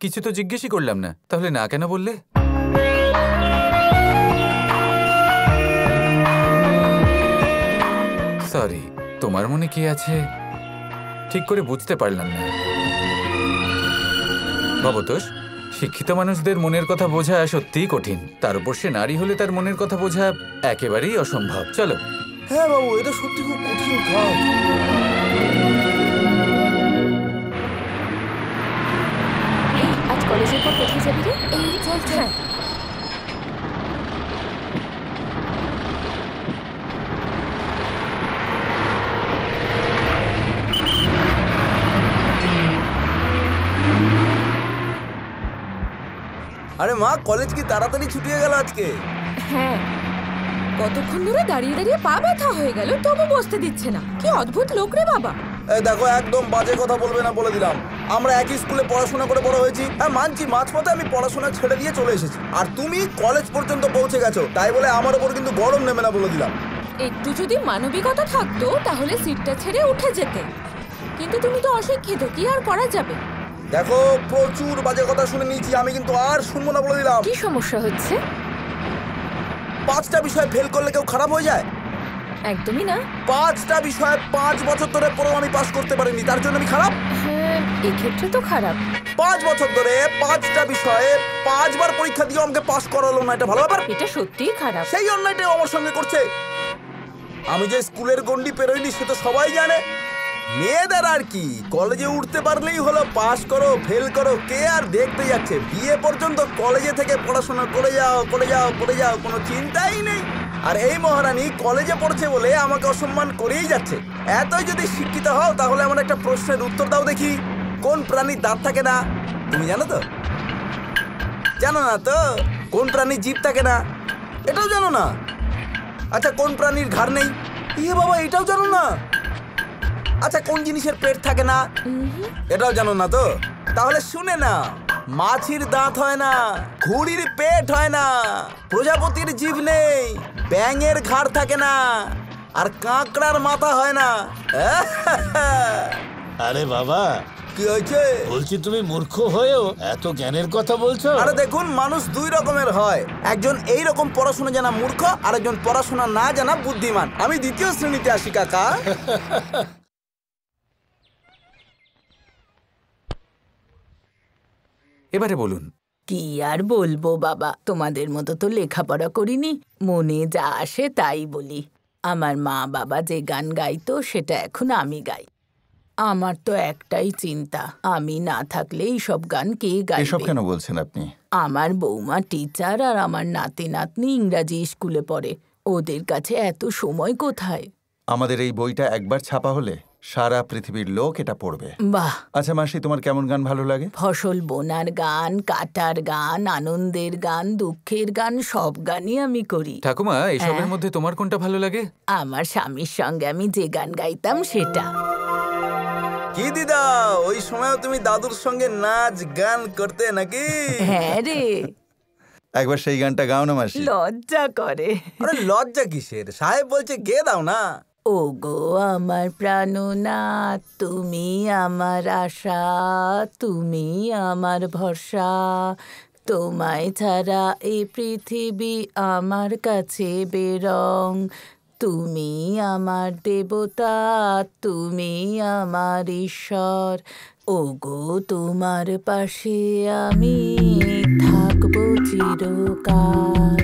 কিছু তো জিজ্ঞেসই করলাম না, তাহলে না কেন বললে? সরি, তোমার মনে কি আছে ঠিক করে বুঝতে পারলাম না। ভবতোষ, শিক্ষিত মানুষদের মনের কথা বোঝা সত্যিই কঠিন। তার উপর সে নারী হলে তার মনের কথা বোঝা একেবারেই অসম্ভব। চলো। হ্যাঁ বাবু, এটা সত্যি খুব কঠিন কাজ। আজ কলেজের পর কোথায় যাবি রে? এই চল চল। আরে মা, কলেজ কি তাড়াতাড়ি ছুটিয়ে গেল আজকে? হ্যাঁ, কতক্ষণ ধরে দাঁড়িয়ে দাঁড়িয়ে পা ব্যথা হয়ে গেল, তবু বসতে দিচ্ছে না। কি অদ্ভুত লোক রে বাবা। এই দেখো, একদম বাজে কথা বলবে না বলে দিলাম। আমরা একই স্কুলে পড়াশোনা করে বড় হয়েছি। হ্যাঁ মানছি, মাঝপথে আমি পড়াশোনা ছেড়ে দিয়ে চলে এসেছি, আর তুমি কলেজ পর্যন্ত পৌঁছে গেছো, তাই বলে আমার ওপর কিন্তু গরম নেবে না বলে দিলাম। একটু যদি মানবিকতা থাকতো তাহলে সিটটা ছেড়ে উঠে যেতে, কিন্তু তুমি তো অশিক্ষিত, কি আর করা যাবে। দেখো, প্রচুর বাজে কথা শুনে নিয়েছি, আমি কিন্তু আর শুনবো না বলে দিলাম। কি সমস্যা হচ্ছে? 5টা বিষয় ফেল করলে কেউ খারাপ হয়ে যায়? একদমই না। 5টা বিষয় 5 বছর ধরে পড়েও আমি পাস করতে পারিনি, তার জন্য আমি খারাপ? হ্যাঁ, এক্ষেত্রে তো খারাপ। 5 বছর ধরে 5টা বিষয়ে 5 বার পরীক্ষা দিয়ে আমাকে পাস করালো না, এটা ভালো ব্যাপার? এটা সত্যিই খারাপ। সেই অন্যায়টাও আমার সঙ্গে করছে। আমি যে স্কুলের গন্ডি পেরোইনি সে তো সবাই জানে। মেয়েদের আর কি, কলেজে উঠতে পারলেই হলো, পাস করো ফেল করো, কে আর দেখতে যাচ্ছে? বিয়ে পর্যন্ত কলেজে থেকে পড়াশোনা করে যাও করে যাও করে যাও, কোনো চিন্তাই নেই। আর এই মহারানী কলেজে পড়ছে বলে আমাকে অসম্মান করেই যাচ্ছে। এতই যদি শিক্ষিত হও তাহলে আমার একটা প্রশ্নের উত্তর দাও দেখি, কোন প্রাণীর দাঁত থাকে না? তুমি জানো তো? জানো না তো? কোন প্রাণীর জিভ থাকে না? এটাও জানো না? আচ্ছা, কোন প্রাণীর ঘাড় নেই? ইয়ে বাবা, এটাও জানো না? আচ্ছা, কোন জিনিসের পেট থাকে না? এটাও জানো না তো? তাহলে শুনে না, মাছির দাঁত হয় না, ঘুড়ির পেট হয় না, প্রজাপতির জিভ নেই, ব্যাঙের ঘাড় থাকে না, আর কাঁকড়ার মাথা হয় না। আরে বাবা, কি হয়েছে? বলছি তুমি মূর্খ হয়েও এত জ্ঞানের কথা বলছো? আরে দেখুন, মানুষ 2 রকমের হয়। একজন এই রকম পড়াশোনা জানা মূর্খ, আর একজন পড়াশোনা না জানা বুদ্ধিমান। আমি 2য় শ্রেণীতে আসি কাকা। এবারে বলুন। কি আর বলবো বাবা, তোমাদের মতো তো লেখাপড়া করিনি, মনে যা আসে তাই বলি। আমার মা বাবা যে গান গাইতো সেটা এখন আমি গাই। আমার তো একটাই চিন্তা, আমি না থাকলে এইসব গান কে গাইবে? এসব কেন বলছেন আপনি? আমার বৌমা টিচার আর আমার নাতি নাতনি ইংরাজি স্কুলে পড়ে, ওদের কাছে এত সময় কোথায়? আমাদের এই বইটা একবার ছাপা হলে সারা পৃথিবীর লোক এটা পড়বে। বাহ। আচ্ছা মাসি, তোমার কেমন গান ভালো লাগে? ফসল বোনার গান, কাটার গান, আনন্দের গান, দুঃখের গান, সব গানই আমি করি। ঠাকুমা, এসবের মধ্যে তোমার কোনটা ভালো লাগে? আমার স্বামীর সঙ্গে আমি যে গান গাইতাম সেটা। কি দিদা, ওই সময় তুমি দাদুর সঙ্গে নাচ গান করতে নাকি? হ্যাঁ রে। একবার সেই গানটা গাও না মাসি। লজ্জা করে। আরে লজ্জা কিসের? সাহেব বলছে গেয়ে দাও না। ও গো আমার প্রাণনাথ, তুমি আমার আশা, তুমি আমার ভরসা, তোমায় ছাড়া এই পৃথিবী আমার কাছে বেরং, তুমি আমার দেবতা, তুমি আমার ঈশ্বর, ও গো তোমার পাশে আমি থাকবো চিরকাল।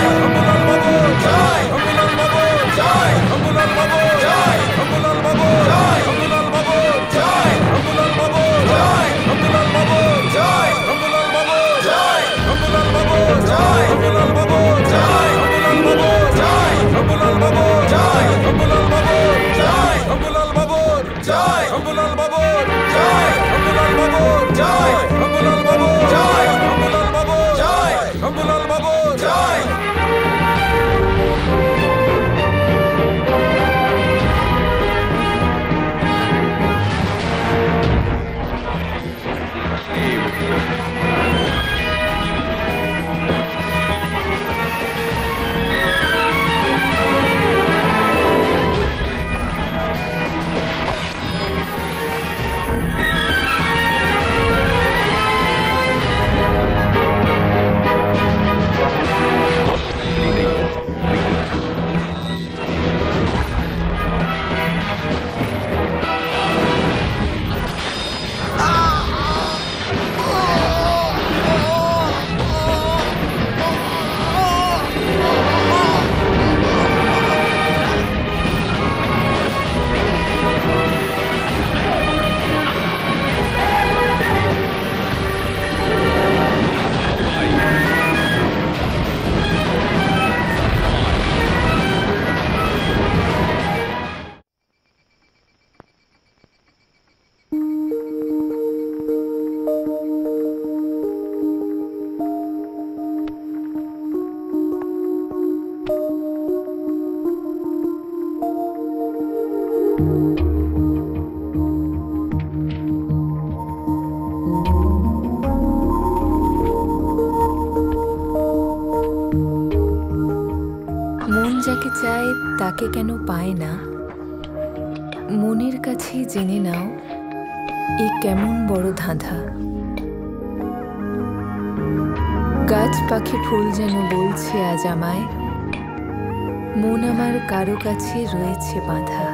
মন যাকে চায় তাকে কেন পায় না, মনের কাছে জেনে নাও এ কেমন বড় ধাঁধা। গাছ পাখি ফুল যেন বলছে আজ আমায়, মন আমার কারো কাছে রয়েছে বাঁধা।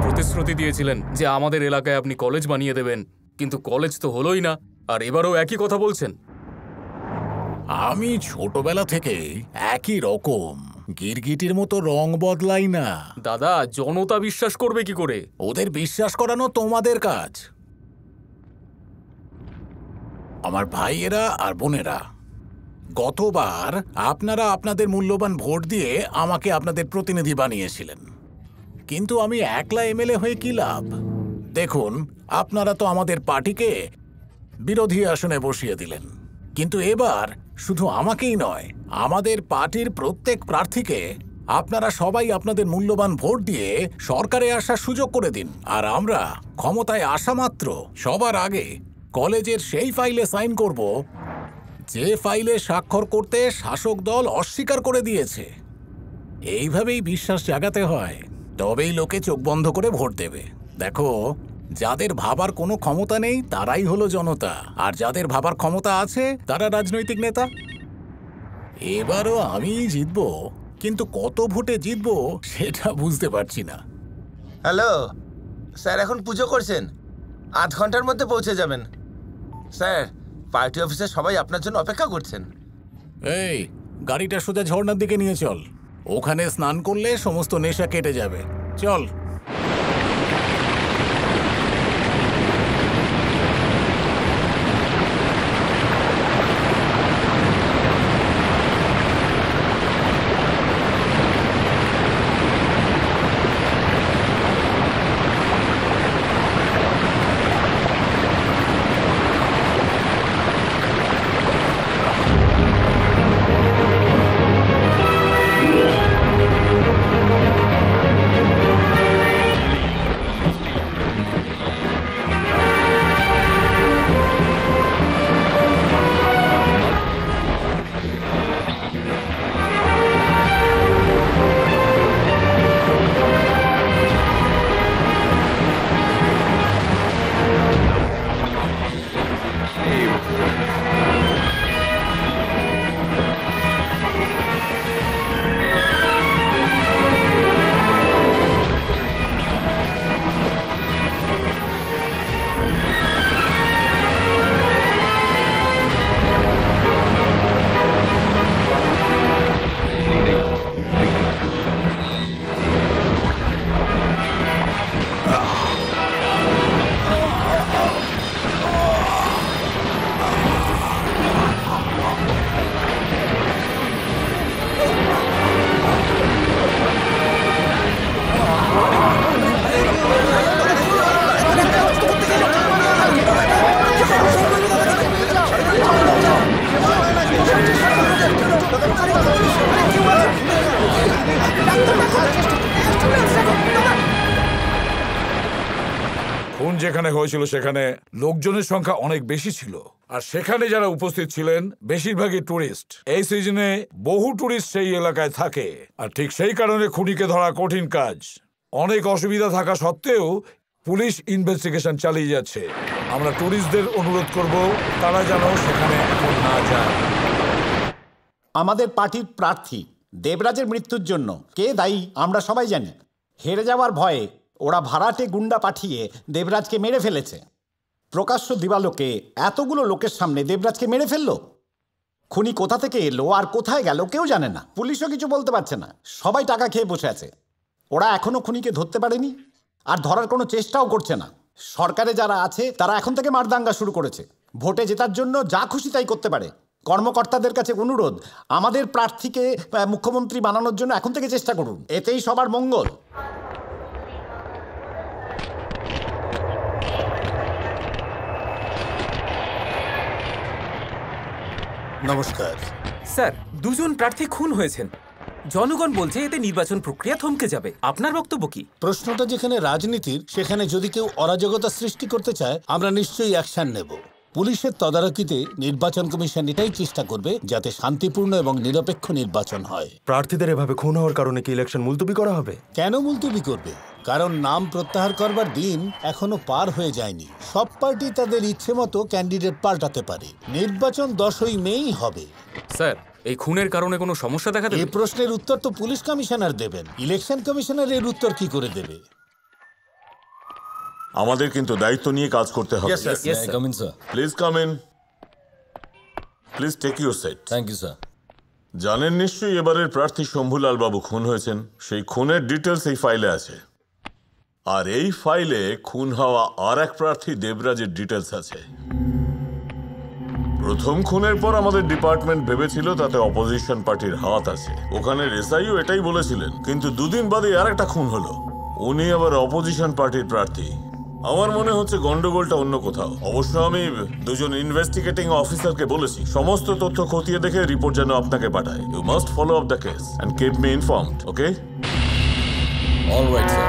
প্রতিশ্রুতি দিয়েছিলেন যে আমাদের এলাকায় আপনি কলেজ বানিয়ে দেবেন, কিন্তু কলেজ তো হলোই না, আর এবারও একই কথা বলছেন। আমি ছোটবেলা থেকে একই রকম গিরগিটির মতো রং বদলাই না। দাদা, জনতা বিশ্বাস করবে কি করে? ওদের বিশ্বাস করানো তোমাদের কাজ। আমার ভাইয়েরা আর বোনেরা, গতবার আপনারা আপনাদের মূল্যবান ভোট দিয়ে আমাকে আপনাদের প্রতিনিধি বানিয়েছিলেন, কিন্তু আমি একলা এমএলএ হয়ে কি লাভ? দেখুন, আপনারা তো আমাদের পার্টিকে বিরোধী আসনে বসিয়ে দিলেন, কিন্তু এবার শুধু আমাকেই নয়, আমাদের পার্টির প্রত্যেক প্রার্থীকে আপনারা সবাই আপনাদের মূল্যবান ভোট দিয়ে সরকারে আসার সুযোগ করে দিন। আর আমরা ক্ষমতায় আসা মাত্র সবার আগে কলেজের সেই ফাইলে সাইন করব যে ফাইলে স্বাক্ষর করতে শাসক দল অস্বীকার করে দিয়েছে। এইভাবেই বিশ্বাস জাগাতে হয়, তবেই লোকে চোখ বন্ধ করে ভোট দেবে। দেখো, যাদের ভাবার কোনো ক্ষমতা নেই তারাই হলো জনতা, আর যাদের ভাবার ক্ষমতা আছে তারা রাজনৈতিক নেতা। এবারও আমি জিতবো, কিন্তু কত ভোটে জিতবো সেটা বুঝতে পারছি না। হ্যালো স্যার, এখন পুজো করছেন, আধ ঘন্টার মধ্যে পৌঁছে যাবেন। স্যার, পার্টি অফিসে সবাই আপনার জন্য অপেক্ষা করছেন। এই, গাড়িটা সোজা ঝর্ণার দিকে নিয়ে চল, ওখানে স্নান করলে সমস্ত নেশা কেটে যাবে। চল। যেখানে হয়েছিল সেখানে লোকজনের সংখ্যা অনেক বেশি ছিল, আর সেখানে যারা উপস্থিত ছিলেন বেশিরভাগই টুরিস্ট। এই সিজনে বহু টুরিস্ট সেই এলাকায় থাকে, আর ঠিক সেই কারণে খুনিকে ধরা কঠিন কাজ। অনেক অসুবিধা থাকা সত্ত্বেও পুলিশ ইনভেস্টিগেশন চালিয়ে যাচ্ছে। আমরা টুরিস্টদের অনুরোধ করব তারা যেন সেখানে এখন না যায়। আমাদের পার্টির প্রার্থী দেবরাজের মৃত্যুর জন্য কে দায়ী আমরা সবাই জানি। হেরে যাওয়ার ভয়ে ওরা ভাড়াটে গুন্ডা পাঠিয়ে দেবরাজকে মেরে ফেলেছে। প্রকাশ্য দিবালোকে এতগুলো লোকের সামনে দেবরাজকে মেরে ফেললো। খুনি কোথা থেকে এলো আর কোথায় গেল কেউ জানে না, পুলিশও কিছু বলতে পারছে না। সবাই টাকা খেয়ে বসে আছে। ওরা এখনো খুনিকে ধরতে পারেনি, আর ধরার কোনো চেষ্টাও করছে না। সরকারে যারা আছে তারা এখন থেকে মারদাঙ্গা শুরু করেছে। ভোটে জেতার জন্য যা খুশি তাই করতে পারে। কর্মকর্তাদের কাছে অনুরোধ, আমাদের প্রার্থীকে মুখ্যমন্ত্রী বানানোর জন্য এখন থেকে চেষ্টা করুন, এতেই সবার মঙ্গল। নমস্কার স্যার। দুজন প্রার্থী খুন হয়েছেন। জনগণ বলছে এতে নির্বাচন প্রক্রিয়া থমকে যাবে। আপনার বক্তব্য কি? প্রশ্নটা যেখানে রাজনীতির, সেখানে যদি কেউ অরাজকতা সৃষ্টি করতে চায় আমরা নিশ্চয়ই অ্যাকশন নেব। পুলিশের তদারকিতে নির্বাচন কমিশন এটাই চেষ্টা করবে যাতে শান্তিপূর্ণ এবং নিরপেক্ষ নির্বাচন হয়। প্রার্থীদের এভাবে খুন হওয়ার কারণে কি ইলেকশন মুলতবি করা হবে? কেন মুলতবি করবে? কারণ নাম প্রত্যাহার করবার দিন এখনো পার হয়ে যায়নি। সব পার্টি তাদের ইচ্ছে মতো ক্যান্ডিডেট পাল্টাতে পারে। নির্বাচন 10ই মেই হবে। স্যার, এই খুনের কারণে কোনো সমস্যা দেখা দেবে? এই প্রশ্নের উত্তর তো পুলিশ কমিশনার দেবেন। ইলেকশন কমিশনার এর উত্তর কি করে দেবে? আমাদের কিন্তু দায়িত্ব নিয়ে কাজ করতে হবে। Please come in. Please take your seat. Thank you sir. জানেন নিশ্চয়ই এবারের প্রার্থী শম্ভুলাল বাবু খুন হয়েছেন। সেই খুনের ডিটেলস এই ফাইলে আছে, আর এই ফাইলে খুন হওয়া আর এক প্রার্থী দেবরাজের ডিটেলস আছে। প্রথম খুনের পর আমাদের ডিপার্টমেন্ট ভেবেছিল তাতে অপোজিশন পার্টির হাত আছে। ওখানে এসআইও এটাই বলেছিলেন, কিন্তু দুদিন বাদে আর একটা খুন হলো। উনি আবার অপোজিশন পার্টির প্রার্থী। আমার মনে হচ্ছে গন্ডগোলটা অন্য কোথাও। অবশ্য আমি দুজন ইনভেস্টিগেটিং অফিসারকে বলেছি সমস্ত তথ্য খতিয়ে দেখে রিপোর্ট যেন আপনাকে পাঠায়। You must follow up the case and keep me informed, okay? Alright sir.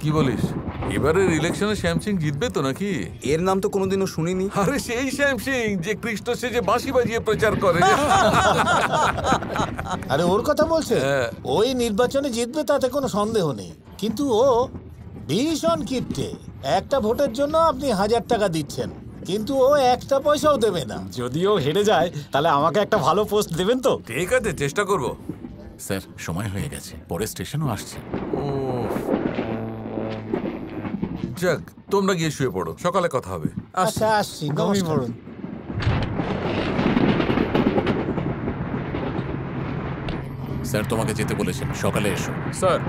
কি বলিস, এবারের ইলেকশনে শ্যামসিং জিতবে তো নাকি? এর নাম তো কোনোদিনও শুনিনি। আরে সেই শ্যামসিং যে কৃষ্ণ সেজে বাঁশি বাজিয়ে প্রচার করে। আরে ওর কথা বলছে? ওই নির্বাচনে জিতবে তাতে কোনো সন্দেহ নেই, কিন্তু ও ভীষণ কিপটে। একটা ভোটের জন্য আপনি 1000 টাকা দিচ্ছেন, কিন্তু ও একটা পয়সাও দেবে না। যদিও হেরে যায় তাহলে আমাকে একটা ভালো পোস্ট দেবেন তো? ঠিক আছে, চেষ্টা করব। স্যার সময় হয়ে গেছে, পরে স্টেশনও আসছে। যাক, তোমরা গিয়ে শুয়ে পড়ো, সকালে কথা হবে। আচ্ছা আসছি, নমস্কার। স্যার তোমাকে যেতে বলেছেন, সকালে এসো। স্যার,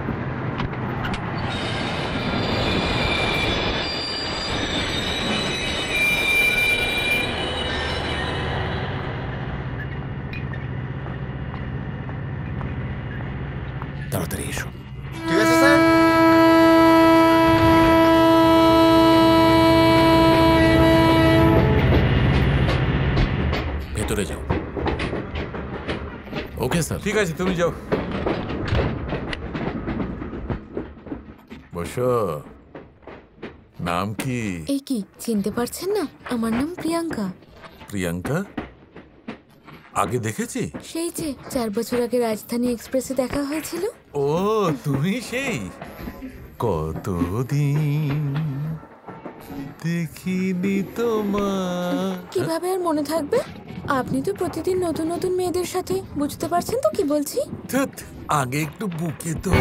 তাড়াতাড়ি এসো। ঠিক আছে স্যার। ভেতরে যাও। Okay sir. ঠিক আছে, তুমি যাও। বসো। নাম কি? এই কি চিনতে পারছেন না? আমার নাম প্রিয়াঙ্কা। প্রিয়াঙ্কা? আগে দেখেছি? সেই যে 4 বছর আগে রাজধানী এক্সপ্রেসে দেখা হয়েছিল। ও তুমি সেই। কতদিন দেখিনি তোমার। কিভাবে আর মনে থাকবে? আপনি তো প্রতিদিন নতুন নতুন মেয়েদের সাথে, বুঝতে পারছেন তো কি বলছি? আগে একটু বুকে তো।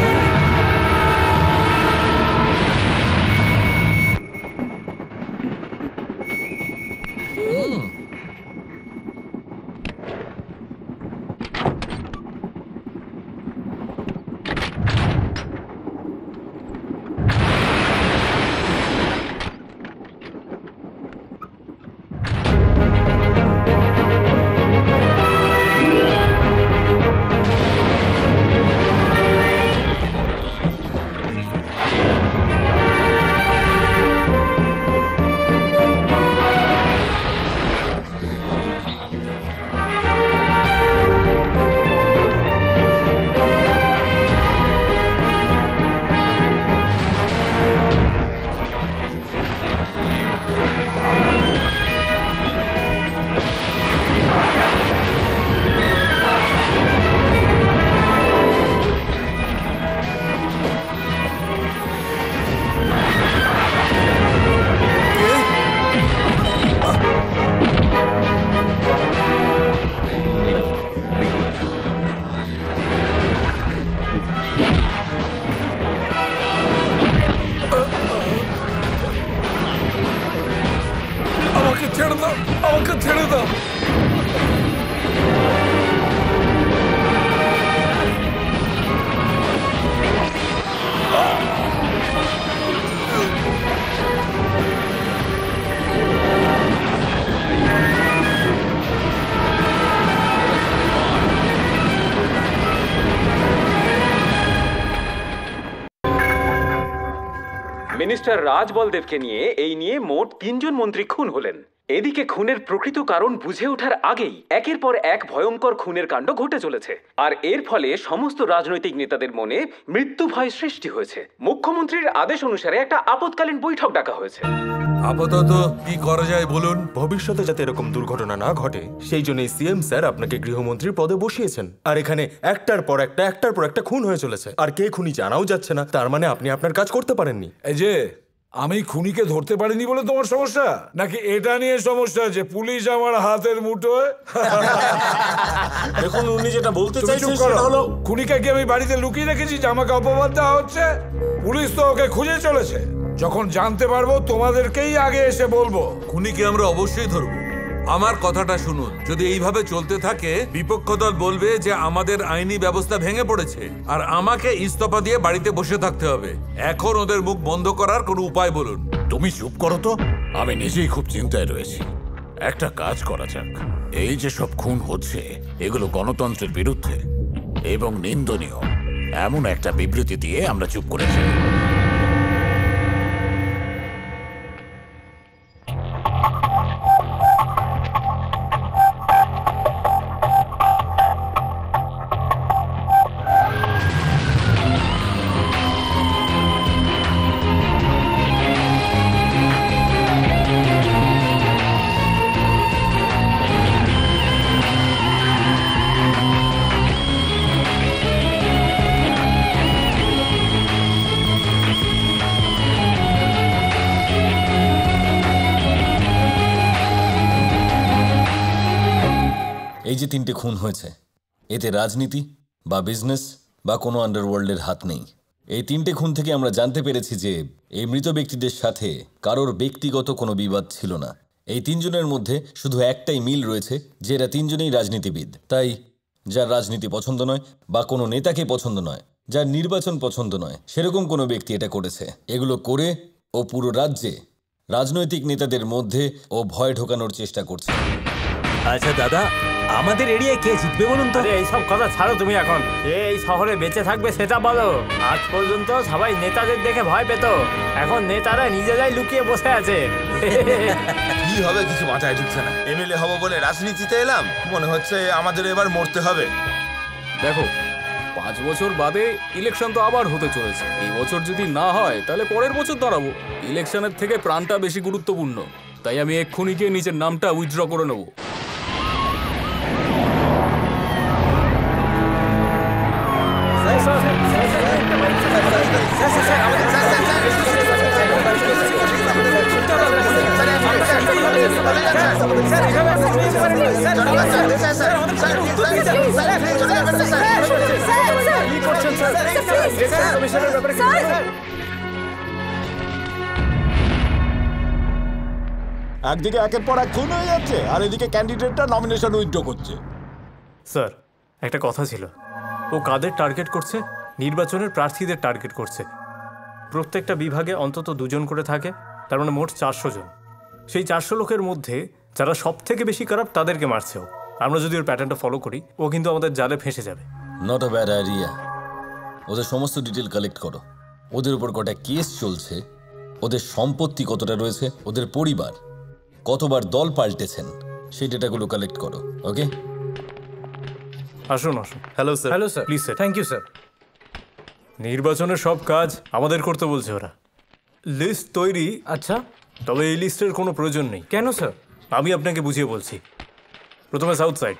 মিনিস্টার রাজ বলদেবকে নিয়ে এই নিয়ে মোট 3 জন মন্ত্রী খুন হলেন। এদিকে খুনের প্রকৃত কারণ বুঝে ওঠার আগেই একের পর এক ভয়ঙ্কর খুনের কাণ্ড ঘটে চলেছে, আর এর ফলে সমস্ত রাজনৈতিক নেতাদের মনে মৃত্যু ভয় সৃষ্টি হয়েছে। মুখ্যমন্ত্রীর আদেশ অনুসারে একটা আপৎকালীন বৈঠক ডাকা হয়েছে। আপাতত কি করা যায় বলুন? ভবিষ্যতে যাতে এরকম দুর্ঘটনা না ঘটে সেই জন্যই সিএম স্যার আপনাকে গৃহমন্ত্রীর পদে বসিয়েছেন। আর এখানে একটার পর একটা খুন হয়ে চলেছে, আর কে খুনি জানাও যাচ্ছে না। তার মানে আপনি আপনার কাজ করতে পারেননি। এই যে আমি খুনিকে ধরতে পারিনি বলে তোমার সমস্যা, নাকি এটা নিয়ে সমস্যা যে পুলিশ আমার হাতের মুঠোয়? দেখুন উনি যেটা বলতে চাইছেন সেটা হলো খুনিকে কি আমি বাড়িতে লুকিয়ে রেখেছি যে আমাকে অপবাদ দেওয়া হচ্ছে? পুলিশ তো ওকে খুঁজে চলেছে। যখন জানতে পারবো তোমাদেরকেই আগে এসে বলবো। খুনিকে আমরা অবশ্যই ধরবো। আমার কথাটা শুনুন, যদি এইভাবে চলতে থাকে বিপক্ষ দল বলবে যে আমাদের আইনি ব্যবস্থা ভেঙে পড়েছে, আর আমাকে ইস্তফা দিয়ে বাড়িতে বসে থাকতে হবে। এখন ওদের মুখ বন্ধ করার কোনো উপায় বলুন। তুমি চুপ করো তো, আমি নিজেই খুব চিন্তায় রয়েছি। একটা কাজ করা যাক, এই যে সব খুন হচ্ছে এগুলো গণতন্ত্রের বিরুদ্ধে এবং নিন্দনীয়, এমন একটা বিবৃতি দিয়ে আমরা চুপ করেছি। এই যে 3টে খুন হয়েছে, এতে রাজনীতি বা বিজনেস বা কোনো আন্ডারওয়ার্ল্ডের হাত নেই। এই 3টে খুন থেকে আমরা জানতে পেরেছি যে এই মৃত ব্যক্তিদের সাথে কারোর ব্যক্তিগত কোনো বিবাদ ছিল না। এই 3 জনের মধ্যে শুধু একটাই মিল রয়েছে যে এরা 3 জনেই রাজনীতিবিদ। তাই যার রাজনীতি পছন্দ নয় বা কোনো নেতাকে পছন্দ নয়, যার নির্বাচন পছন্দ নয়, সেরকম কোনো ব্যক্তি এটা করেছে। এগুলো করে ও পুরো রাজ্যে রাজনৈতিক নেতাদের মধ্যে ও ভয় ঢোকানোর চেষ্টা করছে। আচ্ছা দাদা, আমাদের এরিয়ায় কে জিতবে বলুন তো? এইসব কথা ছাড়ো তুমি, এখন এই শহরে বেঁচে থাকবে সেটা বলো। আজ পর্যন্ত সবাই নেতাদের দেখে ভয় পেত, এখন নেতারা নিজেরাই লুকিয়ে বসে আছে। কি হবে কিছু মাথায় ঢুকছে না। এমএলএ হব বলে রাজনীতিতে এলাম, মনে হচ্ছে আমাদের এবার মরতে হবে। দেখো, 5 বছর বাদে ইলেকশন তো আবার হতে চলেছে। এই বছর যদি না হয় তাহলে পরের বছর দাঁড়াবো। ইলেকশনের থেকে প্রাণটা বেশি গুরুত্বপূর্ণ, তাই আমি এক্ষুনি গিয়ে নিজের নামটা উইথড্র করে নেব। একদিকে একের পর এক খুন হয়ে যাচ্ছে, আর এদিকে ক্যান্ডিডেটটা নমিনেশন উইথড্র করছে। স্যার, একটা কথা ছিল, ও কাদের টার্গেট করছে? নির্বাচনের প্রার্থীদের টার্গেট করছে। প্রত্যেকটা বিভাগে অন্তত 2 জন করে থাকে, তার মানে মোট 400 জন। সেই 400 লোকের মধ্যে যারা সব থেকে বেশি খারাপ তাদেরকে মারছে ও। আমরা যদি ওর প্যাটার্নটা ফলো করি, ও কিন্তু আমাদের জালে ফেঁসে যাবে। Not a bad idea. ওদের সমস্ত ডিটেল কালেক্ট করো, ওদের উপর কটা কেস চলছে, ওদের সম্পত্তি কতটা রয়েছে, ওদের পরিবার কতবার দল পাল্টেছেন, সেই ডেটাগুলো কালেক্ট করো। ওকে, আসুন আসুন। Hello sir. Hello sir, please sir. Thank you sir. নির্বাচনের সব কাজ আমাদের করতে বলছে ওরা। লিস্ট তৈরি। আচ্ছা, তবে এই লিস্টের কোনো প্রয়োজন নেই। কেন স্যার? আমি আপনাকে বুঝিয়ে বলছি। প্রথমে সাউথ সাইড,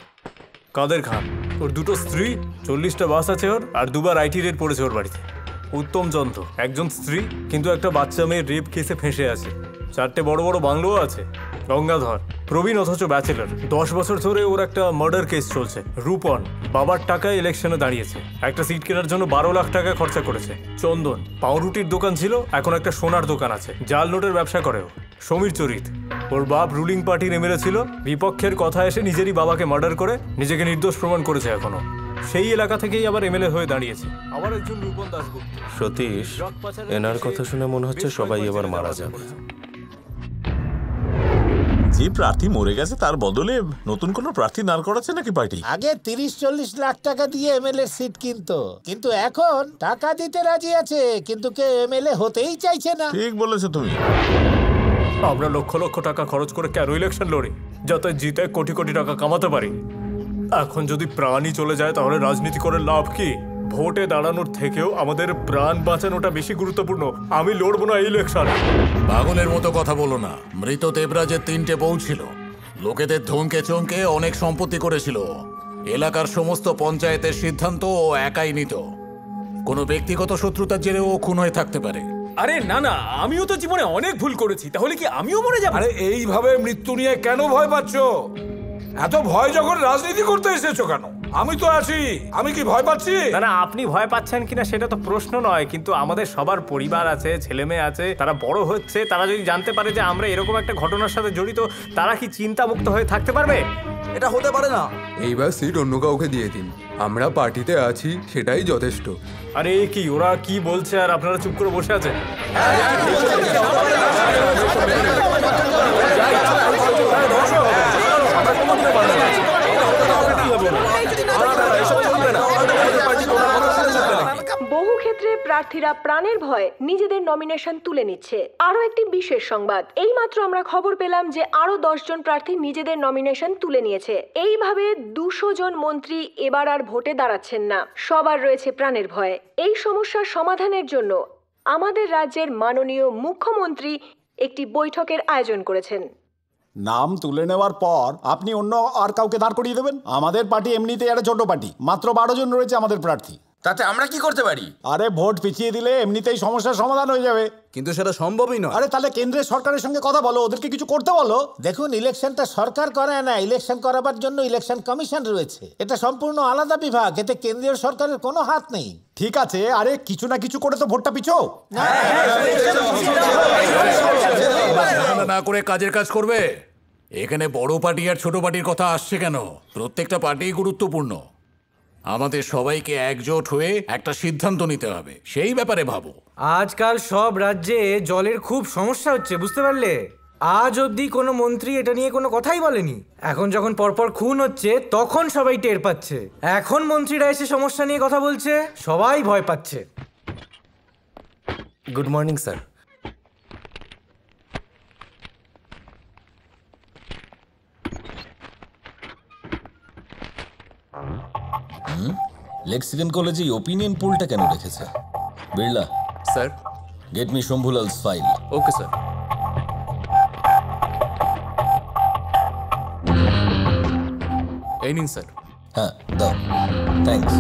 কাদের খান, ওর 2টো স্ত্রী, 40টা বাস আছে ওর, আর 2বার আইটি রেড পড়েছে ওর বাড়িতে। উত্তম চন্দ্র, একজন স্ত্রী কিন্তু একটা বাচ্চা মেয়ের রেপ কেসে ফেঁসে আছে। 4টে বড় বড় বাংলোও আছে। গঙ্গাধর, প্রবীণ অথচ ব্যাচেলর, 10 বছর ধরে ওর একটা মার্ডার কেস চলছে। রূপন, বাবার টাকায় ইলেকশনে দাঁড়িয়েছে, একটা সিট কেনার জন্য 12 লাখ টাকা খরচা করেছে। চন্দন, পাউরুটির দোকান ছিল, এখন একটা সোনার দোকান আছে, জাল নোটের ব্যবসা করে ও। সমীর চরিত, ওর বাপ রুলিং পার্টির এমএলএ ছিল, বিপক্ষের কথা এসে নিজেরই বাবাকে মার্ডার করে নিজেকে নির্দোষ প্রমাণ করেছে এখনো। সেই এলাকা থেকেই আবার এমএলএ হয়ে দাঁড়িয়েছে। আবার একজন রূপন দাশগুপ্ত। সতীশ, এনার কথা শুনে মনে হচ্ছে সবাই এবার মারা যাবে। যে প্রার্থী মরে গেছে তার বদলে নতুন কোনো প্রার্থী দাঁড় করাচ্ছে নাকি পার্টি? আগে 30-40 লাখ টাকা দিয়ে এমএলএ সিট কিন্তু এখন টাকা দিতে রাজি আছে, কিন্তু কেউ এমএলএ হতেই চাইছে না। ঠিক বলেছো তুমি। আমরা লক্ষ লক্ষ টাকা খরচ করে কেন ইলেকশন লড়ি? যাতে জিতে কোটি কোটি টাকা কামাতে পারি। এখন যদি প্রাণই চলে যায় তাহলে রাজনীতি করে লাভ কি? ভোটে দাঁড়ানোর থেকেও আমাদের প্রাণ বাঁচানোটা বেশি গুরুত্বপূর্ণ। আমি লড়বো না ইলেকশন। পাগলের মতো কথা বলো না। মৃত দেবরাজের 3টে বউ ছিল, লোকেদের ধমকে চমকে অনেক সম্পত্তি করেছিল। এলাকার সমস্ত পঞ্চায়েতের সিদ্ধান্ত ও একাই নিত। কোনো ব্যক্তিগত শত্রুতার জেরে ও খুন হয়ে থাকতে পারে। আরে না না, আমিও তো জীবনে অনেক ভুল করেছি, তাহলে কি আমিও মরে যাবো? আরে এইভাবে মৃত্যু নিয়ে কেন ভয় পাচ্ছ? এত ভয় যখন রাজনীতি করতে এসেছো কেন? আমি তো আছি, আমি কি ভয় পাচ্ছি? না না, আপনি ভয় পাচ্ছেন কিনা সেটা তো প্রশ্ন নয়, কিন্তু আমাদের সবার পরিবার আছে, ছেলে মেয়ে আছে, তারা বড় হচ্ছে। তারা যদি জানতে পারে যে আমরা এরকম একটা ঘটনার সাথে জড়িত, তারা কি চিন্তামুক্ত হয়ে থাকতে পারবে? এটা হতে পারে না। এইবার সিট অন্য কাউকে দিয়ে দিন, আমরা পার্টিতে আছি, সেটাই যথেষ্ট। আরে কি ওরা কি বলছে আর আপনারা চুপ করে বসে আছেন? বহু ক্ষেত্রে প্রার্থীরা প্রাণের ভয়ে নিজেদের নমিনেশন তুলে নিচ্ছে। আরো একটি বিশেষ সংবাদ, এইমাত্র আমরা খবর পেলাম যে আরো 10 জন প্রার্থী নিজেদের নমিনেশন তুলে নিয়েছে। এইভাবে 200 জন মন্ত্রী এবার আর ভোটে দাঁড়াচ্ছেন না। সবার রয়েছে প্রাণের ভয়। এই সমস্যার সমাধানের জন্য আমাদের রাজ্যের মাননীয় মুখ্যমন্ত্রী একটি বৈঠকের আয়োজন করেছেন। নাম তুলে নেওয়ার পর আপনি অন্য আর কাউকে দাঁড় করিয়ে দেবেন? আমাদের পার্টি এমনিতেই একটা ছোট পার্টি, মাত্র 12 জন রয়েছে আমাদের প্রার্থী। তাতে আমরা কি করতে পারি? আরে ভোট পিছিয়ে দিলে এমনিতেই সমস্যার সমাধান হয়ে যাবে। কিন্তু সেটা সম্ভবই নয়। আরে তাহলে কেন্দ্রের সরকারের সঙ্গে কথা বলো, ওদেরকে কিছু করতে বলো। দেখুন, ইলেকশনটা সরকার করে না, ইলেকশন করাবার জন্য ইলেকশন কমিশন রয়েছে। এটা সম্পূর্ণ আলাদা বিভাগ, এতে কেন্দ্রীয় সরকারের কোনো হাত নেই। ঠিক আছে, আরে কিছু না কিছু করে তো ভোটটা পিছো না করে কাজের কাজ করবে। এখানে বড় পার্টি আর ছোট পার্টির কথা আসছে কেন? প্রত্যেকটা পার্টি গুরুত্বপূর্ণ। আমাদের সবাইকে একজোট হয়ে একটা সিদ্ধান্ত নিতে হবে, সেই ব্যাপারে ভাবো। আজকাল সব রাজ্যে জলের খুব সমস্যা হচ্ছে, বুঝতে পারলে? আজ অবধি কোনো মন্ত্রী এটা নিয়ে কোনো কথাই বলেনি। এখন যখন পরপর খুন হচ্ছে তখন সবাই টের পাচ্ছে। এখন মন্ত্রীরা এসে সমস্যা নিয়ে কথা বলছে, সবাই ভয় পাচ্ছে। Good morning sir. লেক্সিকন কলেজে ওপিনিয়ন পোলটা কেন রেখেছে? Birla sir, get me Shambhulal's file. Okay sir. এই নিন স্যার। হ্যাঁ দাও, থ্যাঙ্কস।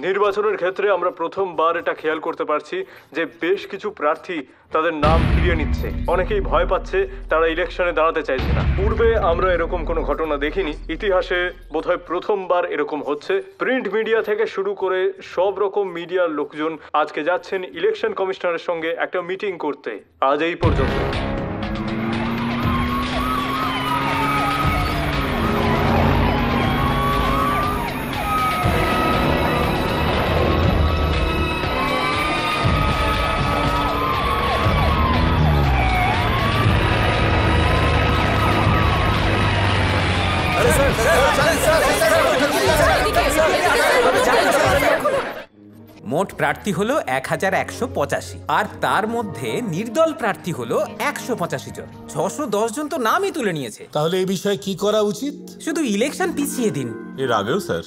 নির্বাচনের ক্ষেত্রে আমরা প্রথমবার এটা খেয়াল করতে পারছি যে বেশ কিছু প্রার্থী তাদের নাম ফিরিয়ে নিচ্ছে। অনেকেই ভয় পাচ্ছে, তারা ইলেকশনে দাঁড়াতে চাইছে না। পূর্বে আমরা এরকম কোনো ঘটনা দেখিনি, ইতিহাসে বোধহয় প্রথমবার এরকম হচ্ছে। প্রিন্ট মিডিয়া থেকে শুরু করে সব রকম মিডিয়ার লোকজন আজকে যাচ্ছেন ইলেকশন কমিশনারের সঙ্গে একটা মিটিং করতে। আজ এই পর্যন্ত। মোট প্রার্থী হলো 1185, আর তার মধ্যে নির্দল প্রার্থী হলো 185 জন। 610 জন তো নামই তুলে নিয়েছে। তাহলে এই বিষয়ে কি করা উচিত? শুধু ইলেকশন পিছিয়ে দিন। এর আগেও স্যার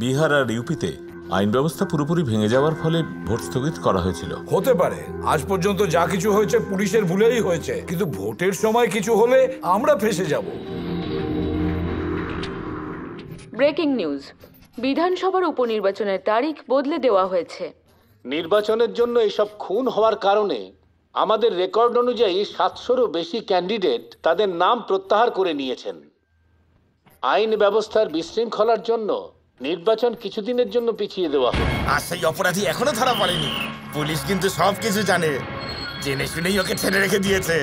বিহার আর ইউপিতে আইন ব্যবস্থা পুরোপুরি ভেঙে যাওয়ার ফলে ভোট স্থগিত করা হয়েছিল। হতে পারে আজ পর্যন্ত যা কিছু হয়েছে পুলিশের ভুলেই হয়েছে, কিন্তু ভোটের সময় কিছু হলে আমরা ফেঁসে যাব। ব্রেকিং নিউজ, বিধানসভার উপনির্বাচনের তারিখ বদলে দেওয়া হয়েছে। নির্বাচনের জন্য এসব খুন হওয়ার কারণে আমাদের রেকর্ড অনুযায়ী 700-রও বেশি ক্যান্ডিডেট তাদের নাম প্রত্যাহার করে নিয়েছেন। আইন ব্যবস্থার বিশৃঙ্খলার জন্য নির্বাচন কিছুদিনের জন্য পিছিয়ে দেওয়া হোক। আর সেই অপরাধী এখনো ধরা পড়েনি। পুলিশ কিন্তু সবকিছু জানে, জেনে শুনেই ওকে ছেড়ে রেখে দিয়েছে।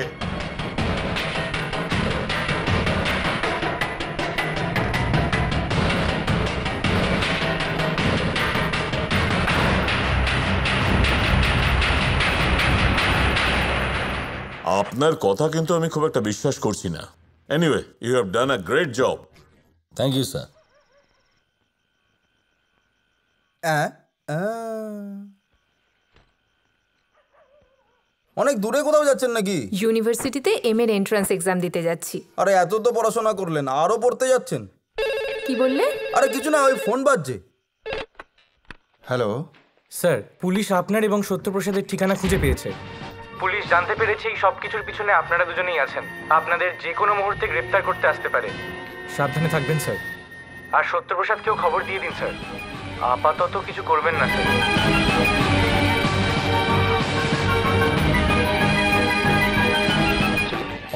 আপনার কথা কিন্তু আমি খুব একটা বিশ্বাস করছি না। Anyway, you have done a great job. Thank you sir. অনেক দূরে কোথাও যাচ্ছেন নাকি? ইউনিভার্সিটিতে এম এর এন্ট্রান্স এক্সাম দিতে যাচ্ছি। আরে এত তো পড়াশোনা করলেন, আরো পড়তে যাচ্ছেন? কি বললে? আরে কিছু না, ওই ফোন বাজছে। হ্যালো স্যার, পুলিশ আপনার এবং সত্যপ্রসাদের ঠিকানা খুঁজে পেয়েছে। পুলিশ জানতে পেরেছে এই সব কিছুর পিছনে আপনারা দুজনেই আছেন। আপনাদের যে কোনো মুহূর্তে গ্রেফতার করতে আসতে পারে। সাবধানে থাকবেন স্যার। আর সত্যপ্রসাদকেও খবর দিয়ে দিন স্যার। আপাতত কিছু করবেন না স্যার।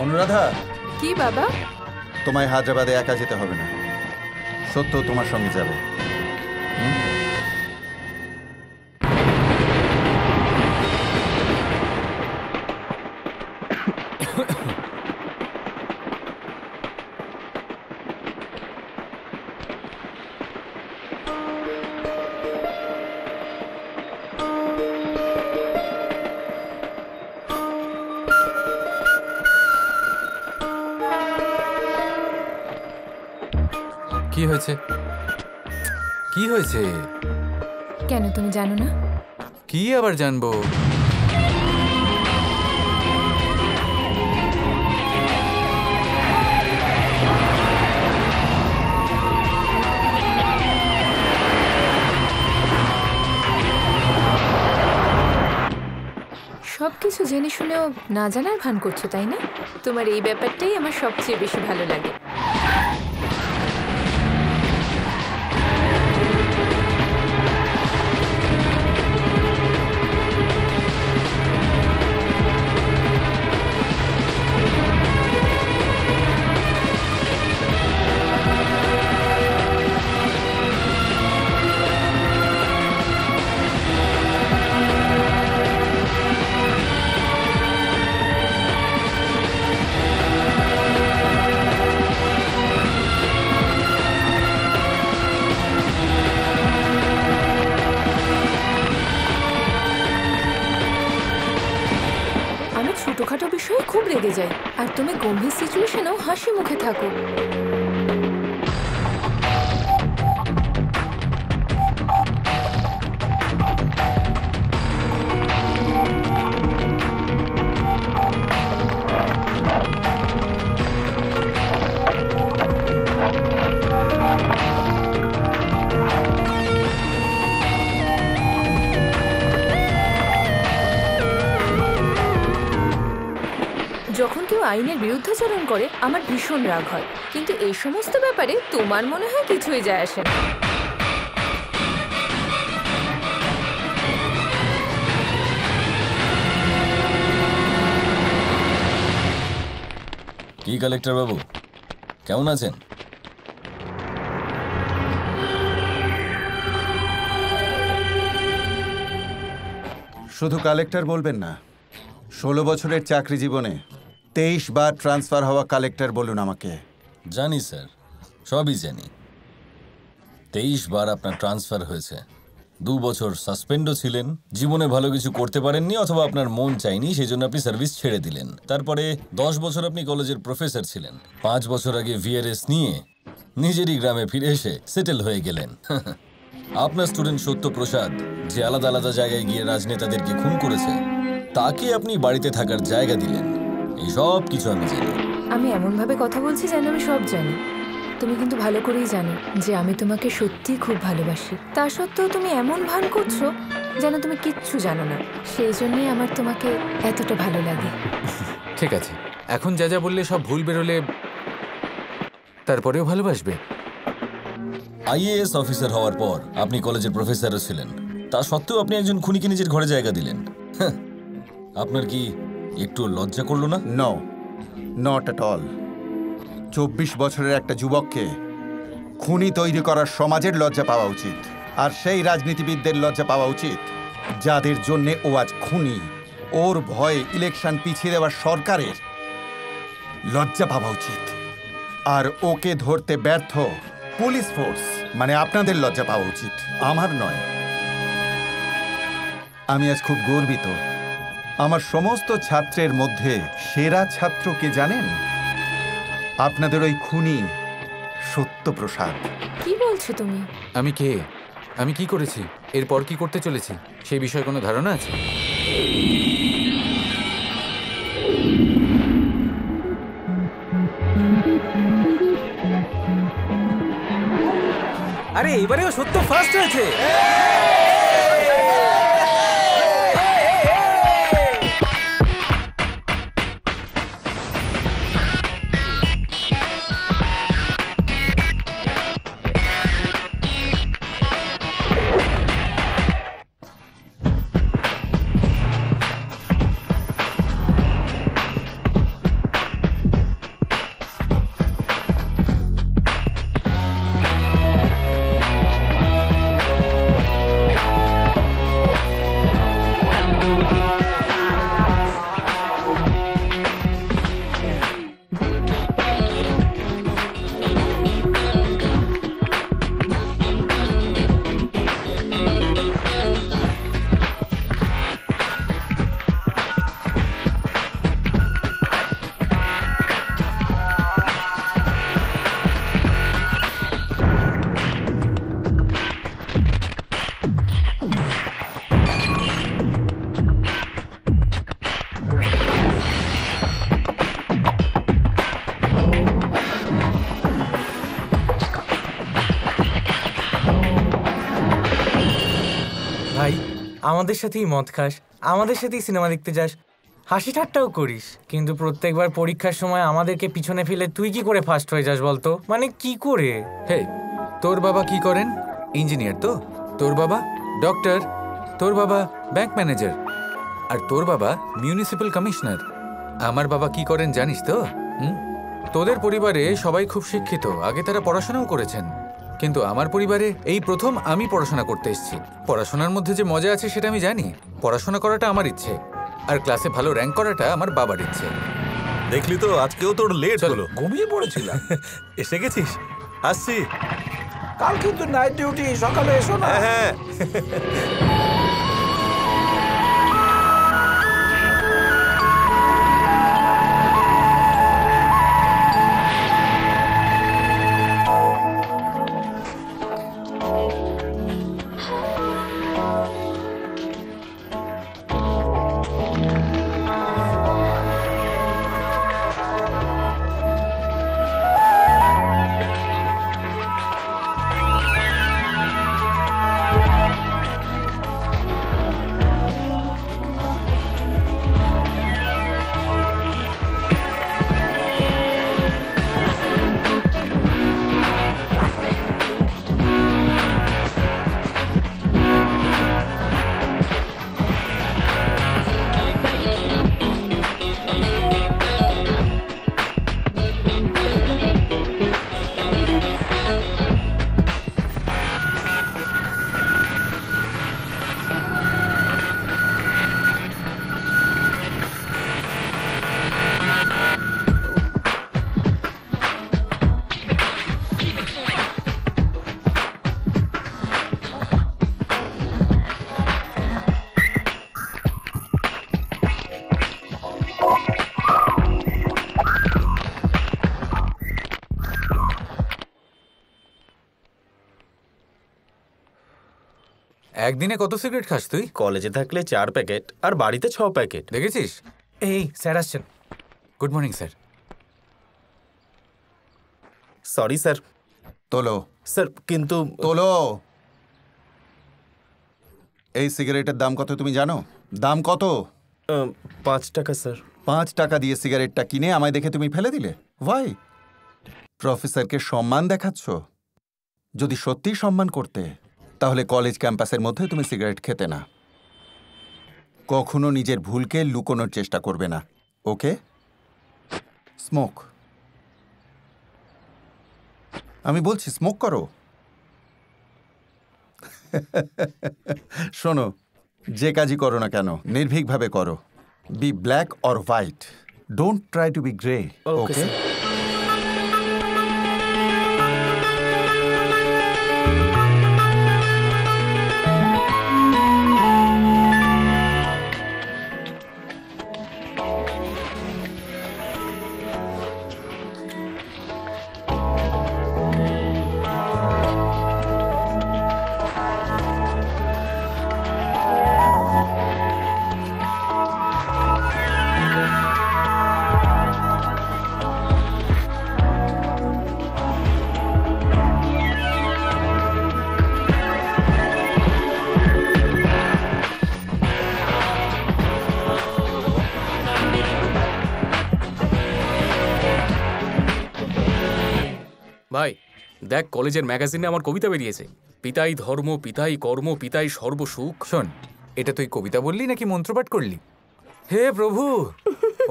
অনুরাধা, কি বাবা? তোমায় হায়দ্রাবাদে একা যেতে হবে না, সত্য তোমার সঙ্গে যাবে। কি হয়েছে? কি হয়েছে? কেন, তুমি জানো না? কি আবার জানবো? সবকিছু জেনে শুনেও না জানার ভান করছো, তাই না? তোমার এই ব্যাপারটাই আমার সবচেয়ে বেশি ভালো লাগে। ছোটখাটো বিষয়ে খুব রেগে যাই, আর তুমি গম্ভীর সিচুয়েশনেও হাসি মুখে থাকো। যখন কেউ আইনের বিরুদ্ধাচরণ করে আমার ভীষণ রাগ হয়, কিন্তু এই সমস্ত ব্যাপারে তোমার মনে হয় কিছুই যায় আসে না। কি কালেক্টর বাবু, কেমন আছেন? শুধু কালেক্টর বলবেন না, 16 বছরের চাকরি জীবনে 23 বার ট্রান্সফার হওয়া কালেক্টর বলুন আমাকে। জানি স্যার, সবই জানি। 23 বার আপনার ট্রান্সফার হয়েছে। 2 বছর সাসপেন্ডও ছিলেন, জীবনে ভালো কিছু করতে পারেননি অথবা আপনার মন চাইনি, সেই জন্য আপনি সার্ভিস ছেড়ে দিলেন। তারপরে 10 বছর আপনি কলেজের প্রফেসর ছিলেন। 5 বছর আগে ভিআরএস নিয়ে নিজেরই গ্রামে ফিরে এসে সেটেল হয়ে গেলেন। আপনার স্টুডেন্ট সত্যপ্রসাদ যে আলাদা আলাদা জায়গায় গিয়ে রাজনেতাদেরকে খুন করেছে, তাকে আপনি বাড়িতে থাকার জায়গা দিলেন। এই সব কিছু আমি জানি। আমি এমনভাবে কথা বলছি যেন আমি সব জানি। তুমি কিন্তু ভালো করেই জানো যে আমি তোমাকে সত্যিই খুব ভালোবাসি। তা সত্ত্বেও তুমি এমন ভান করছো যেন তুমি কিচ্ছু জানো না। সেই জন্যই আমার তোমাকে এতটা ভালো লাগে। ঠিক আছে, এখন যা যা বললে সব ভুল বেরোলে তারপরেও ভালোবাসবে? আইএএস অফিসার হওয়ার পর আপনি কলেজের প্রফেসরও ছিলেন, তা সত্ত্বেও আপনি একজন খুনিকে নিজের ঘরে জায়গা দিলেন। আপনার কি একটু লজ্জা করলো না? No, not at all. 24 বছরের একটা যুবককে খুনি তৈরি করার সমাজের লজ্জা পাওয়া উচিত, আর সেই রাজনীতিবিদদের লজ্জা পাওয়া উচিত যাদের জন্যে ও আজ খুনি। ওর ভয়ে ইলেকশন পিছিয়ে দেওয়া সরকারের লজ্জা পাওয়া উচিত, আর ওকে ধরতে ব্যর্থ পুলিশ ফোর্স মানে আপনাদের লজ্জা পাওয়া উচিত, আমার নয়। আমি আজ খুব গর্বিত। আমার সমস্ত ছাত্রের মধ্যে সেরা ছাত্র কে জানেন? আপনাদের ওই খুনি সত্যপ্রসাদ। কি বলছো তুমি? আমি কে, আমি কি করেছি, এরপর কি করতে চলেছি সেই বিষয়ে কোনো ধারণা আছে? আরে এবারেও সত্য ফার্স্ট হয়েছে। ভাই, আমাদের সাথেই মদ খাস, আমাদের সাথেই সিনেমা দেখতে যাস, হাসি ঠাট্টাও করিস, কিন্তু প্রত্যেকবার পরীক্ষার সময় আমাদেরকে পিছনে ফেলে তুই কি করে ফার্স্ট হয়ে যাস বলতো? মানে কি করে? হে, তোর বাবা কি করেন? ইঞ্জিনিয়ার তো? তোর বাবা ডক্টর, তোর বাবা ব্যাংক ম্যানেজার, আর তোর বাবা মিউনিসিপ্যাল কমিশনার। আমার বাবা কি করেন জানিস তো? তোদের পরিবারে সবাই খুব শিক্ষিত, আগে তারা পড়াশোনাও করেছেন, কিন্তু আমার পরিবারে এই প্রথম আমি পড়াশোনা করতে এসেছি। পড়াশোনার মধ্যে যে মজা আছে সেটা আমি জানি। পড়াশোনা করাটা আমার ইচ্ছে, আর ক্লাসে ভালো র্যাঙ্ক করাটা আমার বাবার ইচ্ছে। দেখলি তো, আজকেও তোর লেট হলো। ঘুমিয়ে পড়েছিলাম। এসে গেছিস? আসছি। কাল কিন্তু নাইট ডিউটি, সকালে এসো না। হ্যাঁ। একদিনে কত সিগারেট খাস তুই? কলেজে থাকলে 4 প্যাকেট, আর বাড়িতে 6 প্যাকেট। দেখেছিস? এই স্যার আসছেন। Good morning sir. Sorry sir. তোলো স্যার, কিন্তু তোলো। এই সিগারেটের দাম কত তুমি জানো? দাম কত? 5 টাকা স্যার। 5 টাকা দিয়ে সিগারেটটা কিনে আমায় দেখে তুমি ফেলে দিলে? ভাই, প্রফেসরকে সম্মান দেখাচ্ছ? যদি সত্যিই সম্মান করতে, তাহলে কলেজ ক্যাম্পাসের মধ্যে তুমি সিগারেট খেতে না। কখনো নিজের ভুলকে লুকোনোর চেষ্টা করবে না, ওকে? স্মোক। আমি বলছি স্মোক করো। শোনো, যে কাজই করো না কেন নির্ভীকভাবে করো। Be black or white, don't try to be grey. Okay? ভাই দেখ, কলেজের ম্যাগাজিনে আমার কবিতা বেরিয়েছে, পিতাই ধর্ম পিতাই কর্ম পিতাই সর্বসুখ। শোন, এটা তুই কবিতা বললি নাকি মন্ত্রপাঠ করলি? হে প্রভু,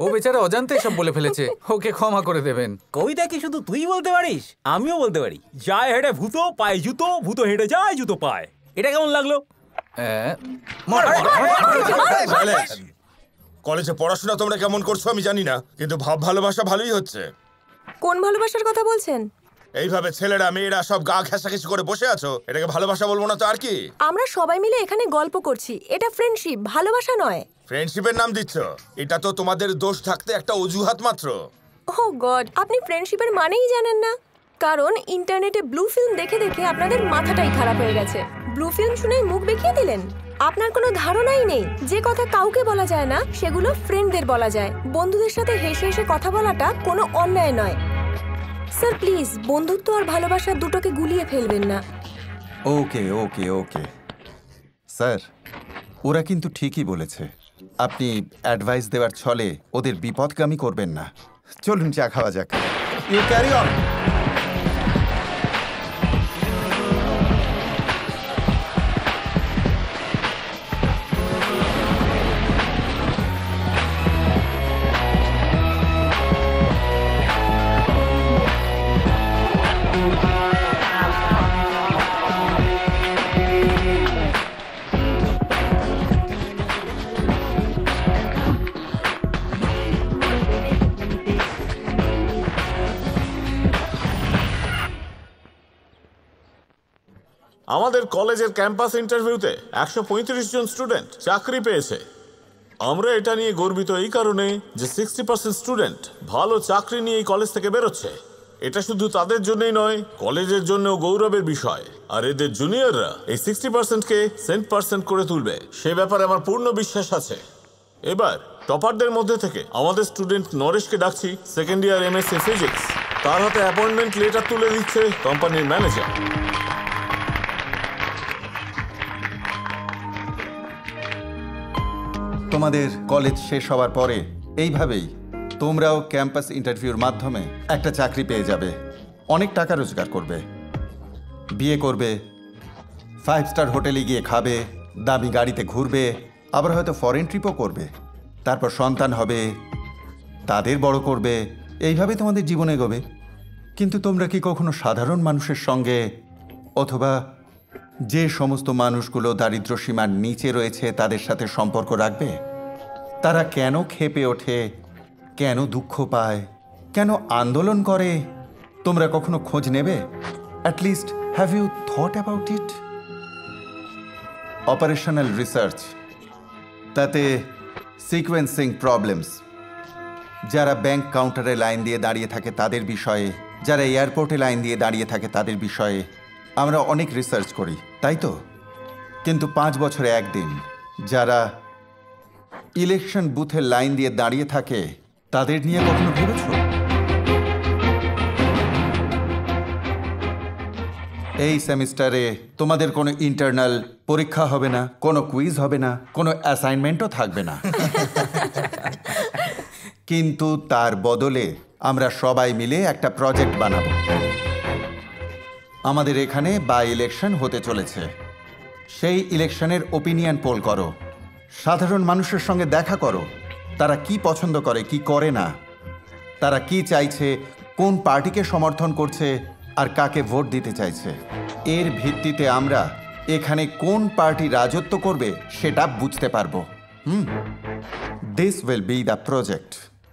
ও বেচারা অজান্তে সব বলে ফেলেছে, ওকে ক্ষমা করে দেবেন। কবিতা কি শুধু তুই বলতে পারিস? আমিও বলতে পারি। যায় হেঁটে ভূত, পায় জুতো, ভূত হেঁটে যায়, জুতো পায়। এটা কেমন লাগলো? কলেজে পড়াশোনা তোমরা কেমন করছো আমি জানি না, কিন্তু ভাব ভালোবাসা ভালোই হচ্ছে। কোন ভালোবাসার কথা বলছেন? এইভাবে ছেলেরা মেয়েরা সব গা ঘেঁষাঘেঁষি করে বসে আছো, এটাকে ভালোবাসা বলবো না তো আর কি? আমরা সবাই মিলে এখানে গল্প করছি, এটা ফ্রেন্ডশিপ, ভালোবাসা নয়। ফ্রেন্ডশিপের নাম দিচ্ছ? এটা তো তোমাদের দোষ থাকতে একটা অজুহাত মাত্র। ও গড, আপনি ফ্রেন্ডশিপের মানেই জানেন না। কারণ ইন্টারনেটে ব্লু ফিল্ম দেখে দেখে আপনাদের মাথাটাই খারাপ হয়ে গেছে। ব্লু ফিল্ম শুনেই মুখ বেঁকিয়ে দিলেন। আপনার কোনো ধারণাই নেই যে কথা কাউকে বলা যায় না সেগুলো ফ্রেন্ডদের বলা যায়। বন্ধুদের সাথে হেসে হেসে কথা বলাটা কোনো অন্যায় নয়। স্যার প্লিজ, বন্ধুত্ব আর ভালোবাসা দুটোকে গুলিয়ে ফেলবেন না। ওকে ওকে ওকে স্যার, ওরা কিন্তু ঠিকই বলেছে। আপনি অ্যাডভাইস দেওয়ার ছলে ওদের বিপদগামী করবেন না। চলুন চা খাওয়া যাক। You carry on. আমাদের কলেজের ক্যাম্পাস ইন্টারভিউতে 135 জন স্টুডেন্ট চাকরি পেয়েছে। আমরা এটা নিয়ে গর্বিত এই কারণে যে 60% স্টুডেন্ট ভালো চাকরি নিয়ে এই কলেজ থেকে বেরোচ্ছে। এটা শুধু তাদের জন্যই নয়, কলেজের জন্যও গৌরবের বিষয়। আর এদের জুনিয়ররা এই 60%কে 100% করে তুলবে, সে ব্যাপারে আমার পূর্ণ বিশ্বাস আছে। এবার টপারদের মধ্যে থেকে আমাদের স্টুডেন্ট নরেশকে ডাকছি, সেকেন্ড ইয়ার MSc ফিজিক্স। তার হাতে অ্যাপয়েন্টমেন্ট লেটার তুলে দিচ্ছে কোম্পানির ম্যানেজার। তোমাদের কলেজ শেষ হওয়ার পরে এইভাবেই তোমরাও ক্যাম্পাস ইন্টারভিউর মাধ্যমে একটা চাকরি পেয়ে যাবে, অনেক টাকা রোজগার করবে, বিয়ে করবে, 5 স্টার হোটেলে গিয়ে খাবে, দামি গাড়িতে ঘুরবে, আবার হয়তো ফরেন ট্রিপও করবে, তারপর সন্তান হবে, তাদের বড় করবে, এইভাবে তোমাদের জীবন এগোবে। কিন্তু তোমরা কি কখনো সাধারণ মানুষের সঙ্গে, অথবা যে সমস্ত মানুষগুলো দারিদ্র্য সীমার নিচে রয়েছে তাদের সাথে সম্পর্ক রাখবে? তারা কেন ক্ষেপে ওঠে, কেন দুঃখ পায়, কেন আন্দোলন করে, তোমরা কখনো খোঁজ নেবে? At least have you thought about it? Operational research, তাতে সিকোয়েন্সিং প্রবলেমস, যারা ব্যাংক কাউন্টারে লাইন দিয়ে দাঁড়িয়ে থাকে তাদের বিষয়ে, যারা এয়ারপোর্টে লাইন দিয়ে দাঁড়িয়ে থাকে তাদের বিষয়ে আমরা অনেক রিসার্চ করি, তাই তো? কিন্তু 5 বছরে একদিন যারা ইলেকশন বুথের লাইন দিয়ে দাঁড়িয়ে থাকে তাদের নিয়ে কখনো ভেবেছ? এই সেমিস্টারে তোমাদের কোনো ইন্টারনাল পরীক্ষা হবে না, কোনো কুইজ হবে না, কোনো অ্যাসাইনমেন্টও থাকবে না। কিন্তু তার বদলে আমরা সবাই মিলে একটা প্রজেক্ট বানাবো। আমাদের এখানে বাই ইলেকশন হতে চলেছে। সেই ইলেকশনের ওপিনিয়ন পোল করো, সাধারণ মানুষের সঙ্গে দেখা করো, তারা কি পছন্দ করে কি করে না, তারা কি চাইছে, কোন পার্টিকে সমর্থন করছে, আর কাকে ভোট দিতে চাইছে। এর ভিত্তিতে আমরা এখানে কোন পার্টি রাজত্ব করবে সেটা বুঝতে পারবো। This will be the project.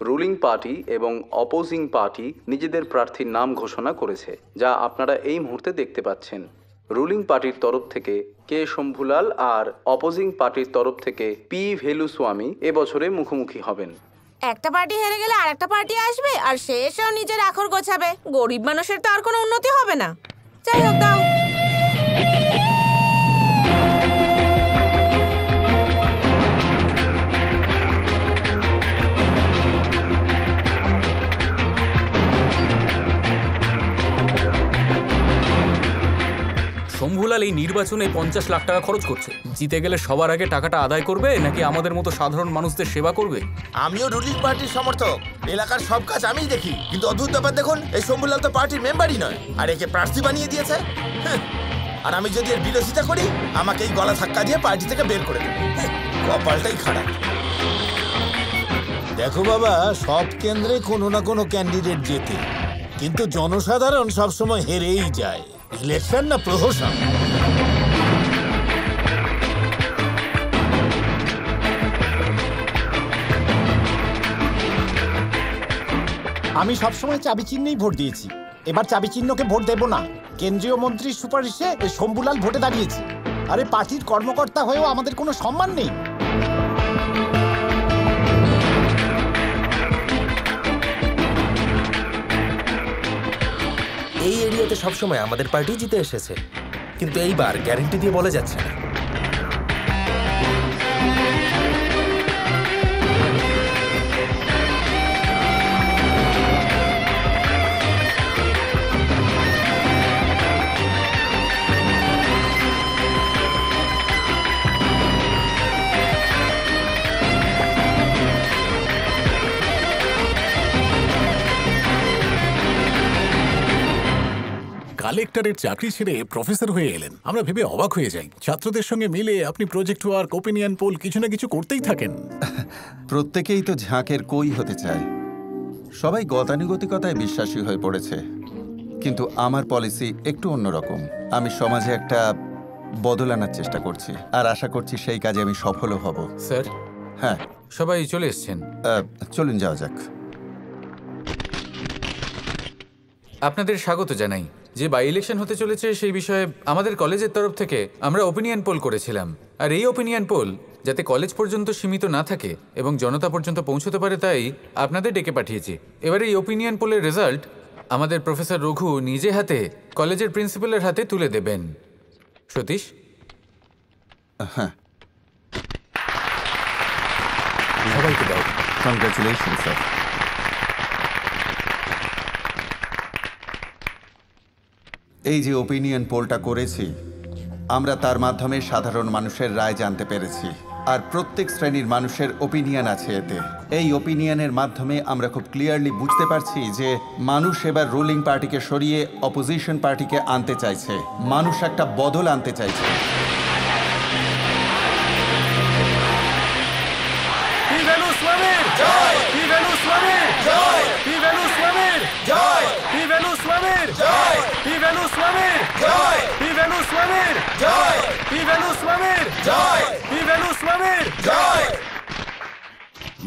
Ruling party এবং অপোজিং পার্টি নিজেদের প্রার্থীর নাম ঘোষণা করেছে, যা আপনারা এই মুহূর্তে দেখতে পাচ্ছেন। রুলিং পার্টির তরফ থেকে কে শম্ভুলাল আর অপোজিং পার্টির তরফ থেকে পি ভেলুস্বামী এবছরে মুখোমুখি হবেন। একটা পার্টি হেরে গেলে আরেকটা পার্টি আসবে আর সে এসেও নিজের আখর গোছাবে। গরিব মানুষের তো আর কোনো উন্নতি হবে না। যাই হোক, দাও। শম্ভুলাল এই নির্বাচনে 50 লাখ টাকা খরচ করছে। জিতে গেলে সবার আগে টাকাটা আদায় করবে নাকি আমাদের মতো সাধারণ মানুষদের সেবা করবে? আমিও রুলিং পার্টির সমর্থক, এলাকার সব কাজ আমিই দেখি, কিন্তু অদ্ভুত ব্যাপার দেখুন, এই শম্ভুলাল তো পার্টির মেম্বারই নয়, আর একে প্রার্থী বানিয়ে দিয়েছে। আর আমি যদি এর বিরোধিতা করি, আমাকে এই গলা ধাক্কা দিয়ে পার্টি থেকে বের করে দেবে। কপালটাই খারাপ। দেখো বাবা, সব কেন্দ্রে কোনো না কোনো ক্যান্ডিডেট জেতে, কিন্তু জনসাধারণ সবসময় হেরেই যায়। ইলেকশন না প্রহসন। আমি সবসময় চাবি চিহ্নেই ভোট দিয়েছি, এবার চাবি চিহ্নকে ভোট দেব না। কেন্দ্রীয় মন্ত্রীর সুপারিশে এই শম্ভুলাল ভোটে দাঁড়িয়েছে। আরে পার্টির কর্মকর্তা হয়েও আমাদের কোনো সম্মান নেই। এই এরিয়াতে সবসময় আমাদের পার্টি জিতে এসেছে, কিন্তু এইবার গ্যারেন্টি দিয়ে বলা যাচ্ছে না। কালেক্টরের চাকরি ছেড়ে প্রফেসর হয়ে এলেন, আমরা ভেবে অবাক হয়ে যাই। ছাত্রদের সঙ্গে মিলে আপনি প্রজেক্ট ওয়ার্ক, ওপিনিয়ন পোল কিছু না কিছু করতেই থাকেন। প্রত্যেকেই তো ঝাঁকের কই হতে চায়, সবাই গতানুগতিকতায় বিশ্বাসী হয়ে পড়েছে। কিন্তু আমার পলিসি একটু অন্যরকম। আমি সমাজে একটা বদল আনার চেষ্টা করছি, আর আশা করছি সেই কাজে আমি সফলও হব। স্যার, হ্যাঁ, সবাই চলে এসছেন। চলুন যাওয়া যাক। আপনাদের স্বাগত জানাই। যে বাই ইলেকশন হতে চলেছে সেই বিষয়ে আমাদের কলেজের তরফ থেকে আমরা ওপিনিয়ন পোল করেছিলাম, আর এই ওপিনিয়ন পোল যাতে কলেজ পর্যন্ত সীমিত না থাকে এবং জনতা পর্যন্ত পৌঁছতে পারে, তাই আপনাদের ডেকে পাঠিয়েছি। এবার এই ওপিনিয়ন পোলের রেজাল্ট আমাদের প্রফেসর রঘু নিজে হাতে কলেজের প্রিন্সিপালের হাতে তুলে দেবেন। সতীশ, হ্যাঁ, সবাইকে দাও। Congratulation sir. এই যে ওপিনিয়ন পোলটা করেছি, আমরা তার মাধ্যমে সাধারণ মানুষের রায় জানতে পেরেছি, আর প্রত্যেক শ্রেণীর মানুষের ওপিনিয়ন আছে এতে। এই ওপিনিয়নের মাধ্যমে আমরা খুব ক্লিয়ারলি বুঝতে পারছি যে মানুষ এবার রুলিং পার্টিকে সরিয়ে অপোজিশন পার্টিকে আনতে চাইছে। মানুষ একটা বদল আনতে চাইছে।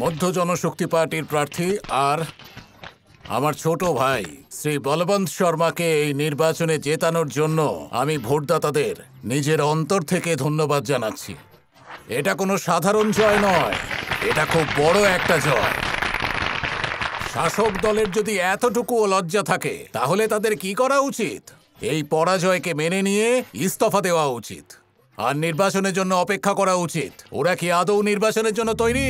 মধ্য জনশক্তি পার্টির প্রার্থী আর আমার ছোট ভাই শ্রী বলবন্ত শর্মাকে এই নির্বাচনে জেতানোর জন্য আমি ভোটদাতাদের নিজের অন্তর থেকে ধন্যবাদ জানাচ্ছি। এটা কোনো সাধারণ জয় নয়, এটা খুব বড় একটা জয়। শাসক দলের যদি এতটুকুও লজ্জা থাকে তাহলে তাদের কি করা উচিত? এই পরাজয়কে মেনে নিয়ে ইস্তফা দেওয়া উচিত আর নির্বাচনের জন্য অপেক্ষা করা উচিত। ওরা কি আদৌ নির্বাচনের জন্য তৈরি?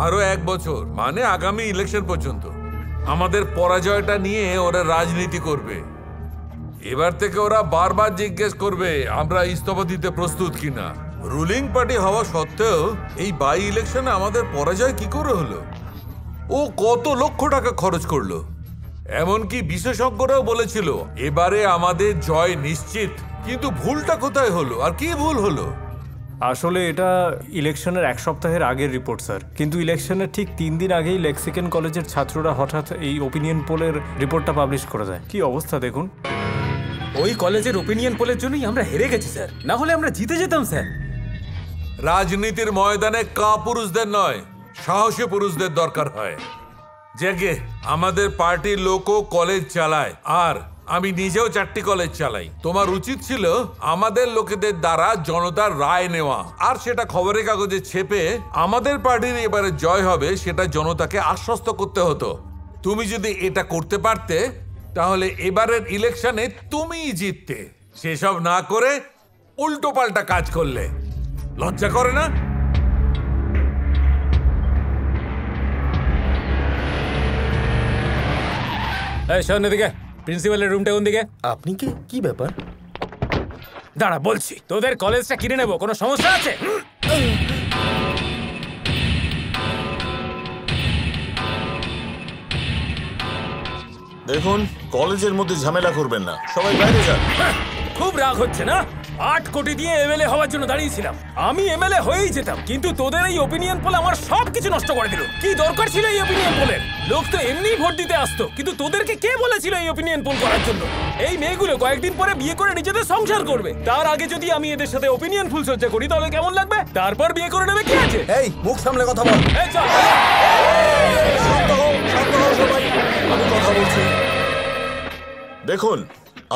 আরো 1 বছর, মানে আগামী ইলেকশন পর্যন্ত আমাদের পরাজয়টা নিয়ে ওরা রাজনীতি করবে। এবার থেকে ওরা বারবার জিজ্ঞেস করবে আমরা ইস্তফা দিতে প্রস্তুত কিনা। রুলিং পার্টি হওয়া সত্ত্বেও এই বাই ইলেকশনে আমাদের পরাজয় কি করে হলো? ও কত লক্ষ টাকা খরচ করলো, এমনকি বিশেষজ্ঞরাও বলেছিল এবারে আমাদের জয় নিশ্চিত। কিন্তু ভুলটা কোথায় হলো আর কি ভুল হলো? আসলে এটা ইলেকশনের এক সপ্তাহের আগের রিপোর্ট স্যার, কিন্তু ইলেকশনের ঠিক 3 দিন আগেই লেক্সিকেন কলেজের ছাত্ররা হঠাৎ এই ওপিনিয়ন পোলের রিপোর্টটা পাবলিশ করে দেয়। কি অবস্থা দেখুন। ওই কলেজের ওপিনিয়ন পোলের জন্যই আমরা হেরে গেছি স্যার, না হলে আমরা জিতে যেতাম স্যার। রাজনীতির ময়দানে কাপুরুষদের নয়, সাহসী পুরুষদের দরকার হয়। যে আমাদের পার্টির লোকও কলেজ চালায়, আর আমি নিজেও 4টি কলেজ চালাই। তোমার উচিত ছিল আমাদের লোকেদের দ্বারা জনতার রায় নেওয়া, আর সেটা খবরের কাগজে ছেপে আমাদের পার্টির এবারে জয় হবে সেটা জনতাকে আশ্বস্ত করতে হতো। তুমি যদি এটা করতে পারতে তাহলে এবারের ইলেকশনে তুমিই জিততে। সেসব না করে উল্টো পাল্টা কাজ করলে লজ্জা করে না? এই শোন এদিকে, প্রিন্সিপালের রুমটা কোন দিকে? আপনি কি ব্যাপার? দাঁড়া বলছি, তোদের কলেজটা কিনে নেবো, কোনো সমস্যা আছে? দেখুন, কলেজের মধ্যে ঝামেলা করবেন না, সবাই বাইরে যান। খুব রাগ হচ্ছে না? 8 কোটি দিয়ে এমএলএ হওয়ার জন্য দাঁড়িয়েছিলাম, আমি এমএলএ হয়েই যেতাম, কিন্তু তোদের এই ওপিনিয়ন পোল আমার সবকিছু নষ্ট করে দিল। কি দরকার ছিল এই ওপিনিয়ন পোলের? লোক তো এমনি ভোট দিতে আসতো, কিন্তু তোদেরকে কে বলেছিল এই ওপিনিয়ন পোল করার জন্য? এই মেয়েগুলো কয়েকদিন পরে বিয়ে করে নিজেদের সংসার করবে, তার আগে যদি আমি এদের সাথে ওপিনিয়ন ফুল সজ্জা করি তাহলে কেমন লাগবে? তারপর বিয়ে করে নেবে, কি আছে? এই মুখ সামলে কথা বল। এই চল, আমি কথা বলছি। দেখুন,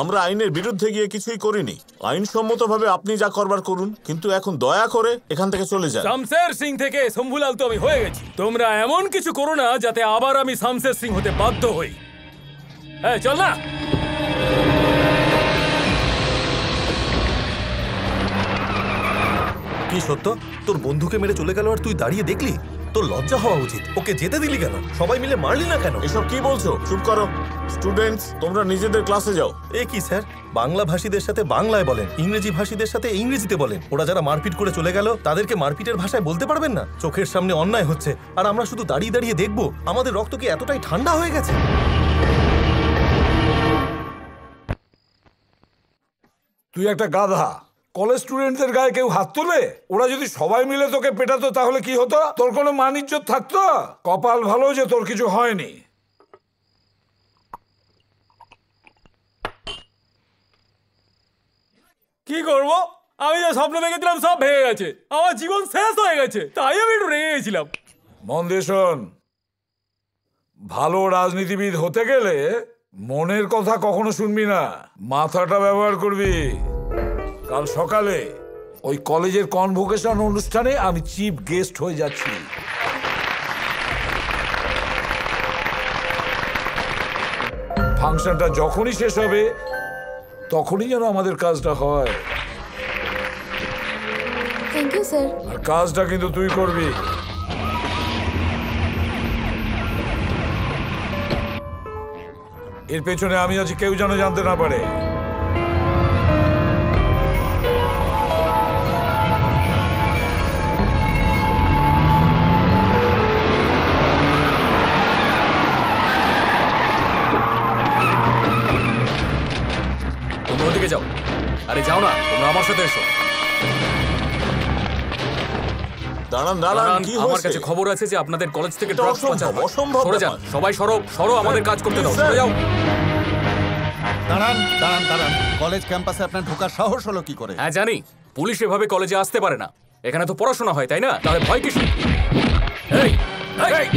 আমরা আইনের বিরুদ্ধে গিয়ে কিছুই করিনি। আইনসম্মতভাবে আপনি যা করবার করুন, কিন্তু এখন দয়া করে এখান থেকে চলে যান। শামশের সিং থেকে শম্ভুলাল তো আমি হয়ে গেছি, তোমরা এমন কিছু করো না যাতে আবার আমি শামশের সিং হতে বাধ্য হই। এই চল না। কি সত্য? তোর বন্ধুকে মেরে চলে গেল আর তুই দাঁড়িয়ে দেখলি? তোর লজ্জা হওয়া উচিত। ওকে যেতে দিলি কেন? সবাই মিলে মারলি না কেন? এসব কি বলছো? চুপ করো। স্টুডেন্টস, তোমরা নিজেদের ক্লাসে যাও। এ কি স্যার, বাংলা ভাষীদের সাথে বাংলায় বলেন, ইংরেজি ভাষীদের সাথে ইংরেজিতে বলেন। ওরা যারা মারপিট করে চলে গেল তাদেরকে মারপিটের ভাষায় বলতে পারবেন না? চোখের সামনে অন্যায় হচ্ছে আর আমরা শুধু দাঁড়িয়ে দাঁড়িয়ে দেখবো? আমাদের রক্ত কি এতটাই ঠান্ডা হয়ে গেছে? তুই একটা গাধা। কলেজ স্টুডেন্টদের গায়ে কেউ হাত তোলে? ওরা যদি সবাই মিলে তোকে পেটাতো তাহলে কি হতো? তোর কোনো মান ইজ্জত থাকতো? কপাল ভালো যে তোর কিছু হয়নি। কি করব? আমি যা স্বপ্ন দেখেছিলাম সব ভেঙে গেছে, আমার জীবন শেষ হয়ে গেছে, তাই আমি একটু রেগে গেছিলাম। মন দিয়ে শোন, ভালো রাজনীতিবিদ হতে গেলে মনের কথা কখনো শুনবি না, মাথাটা ব্যবহার করবি। কাল সকালে ওই কলেজের কনভোকেশন অনুষ্ঠানে আমি চিফ গেস্ট হয়ে যাচ্ছি। ফাংশনটা যখনই শেষ হবে তখনই যেন আমাদের কাজটা হয়। Thank you sir. আর কাজটা কিন্তু তুই করবি। এর পেছনে আমি আছি, কেউ যেন জানতে না পারে। তোমরা ওদিকে যাও। আরে যাও না, তোমরা আমার সাথে এসো। দাঁড়ান দাঁড়ান, কি হয়েছে? আমার কাছে খবর আছে যে আপনাদের কলেজ থেকে এটা ড্রাগস অসম্ভব, পাচার হয়। অসম্ভব সরে যান, ব্যাপার। সবাই সরো, আমাদের কাজ করতে দাও। সরে যাও। দাঁড়ান দাঁড়ান দাঁড়ান, কলেজ ক্যাম্পাসে আপনার ঢোকার সাহস হলো কি করে? হ্যাঁ জানি, পুলিশ এভাবে কলেজে আসতে পারে না। এখানে তো পড়াশোনা হয়, তাই না? তাহলে ভয় কিসের? এই এই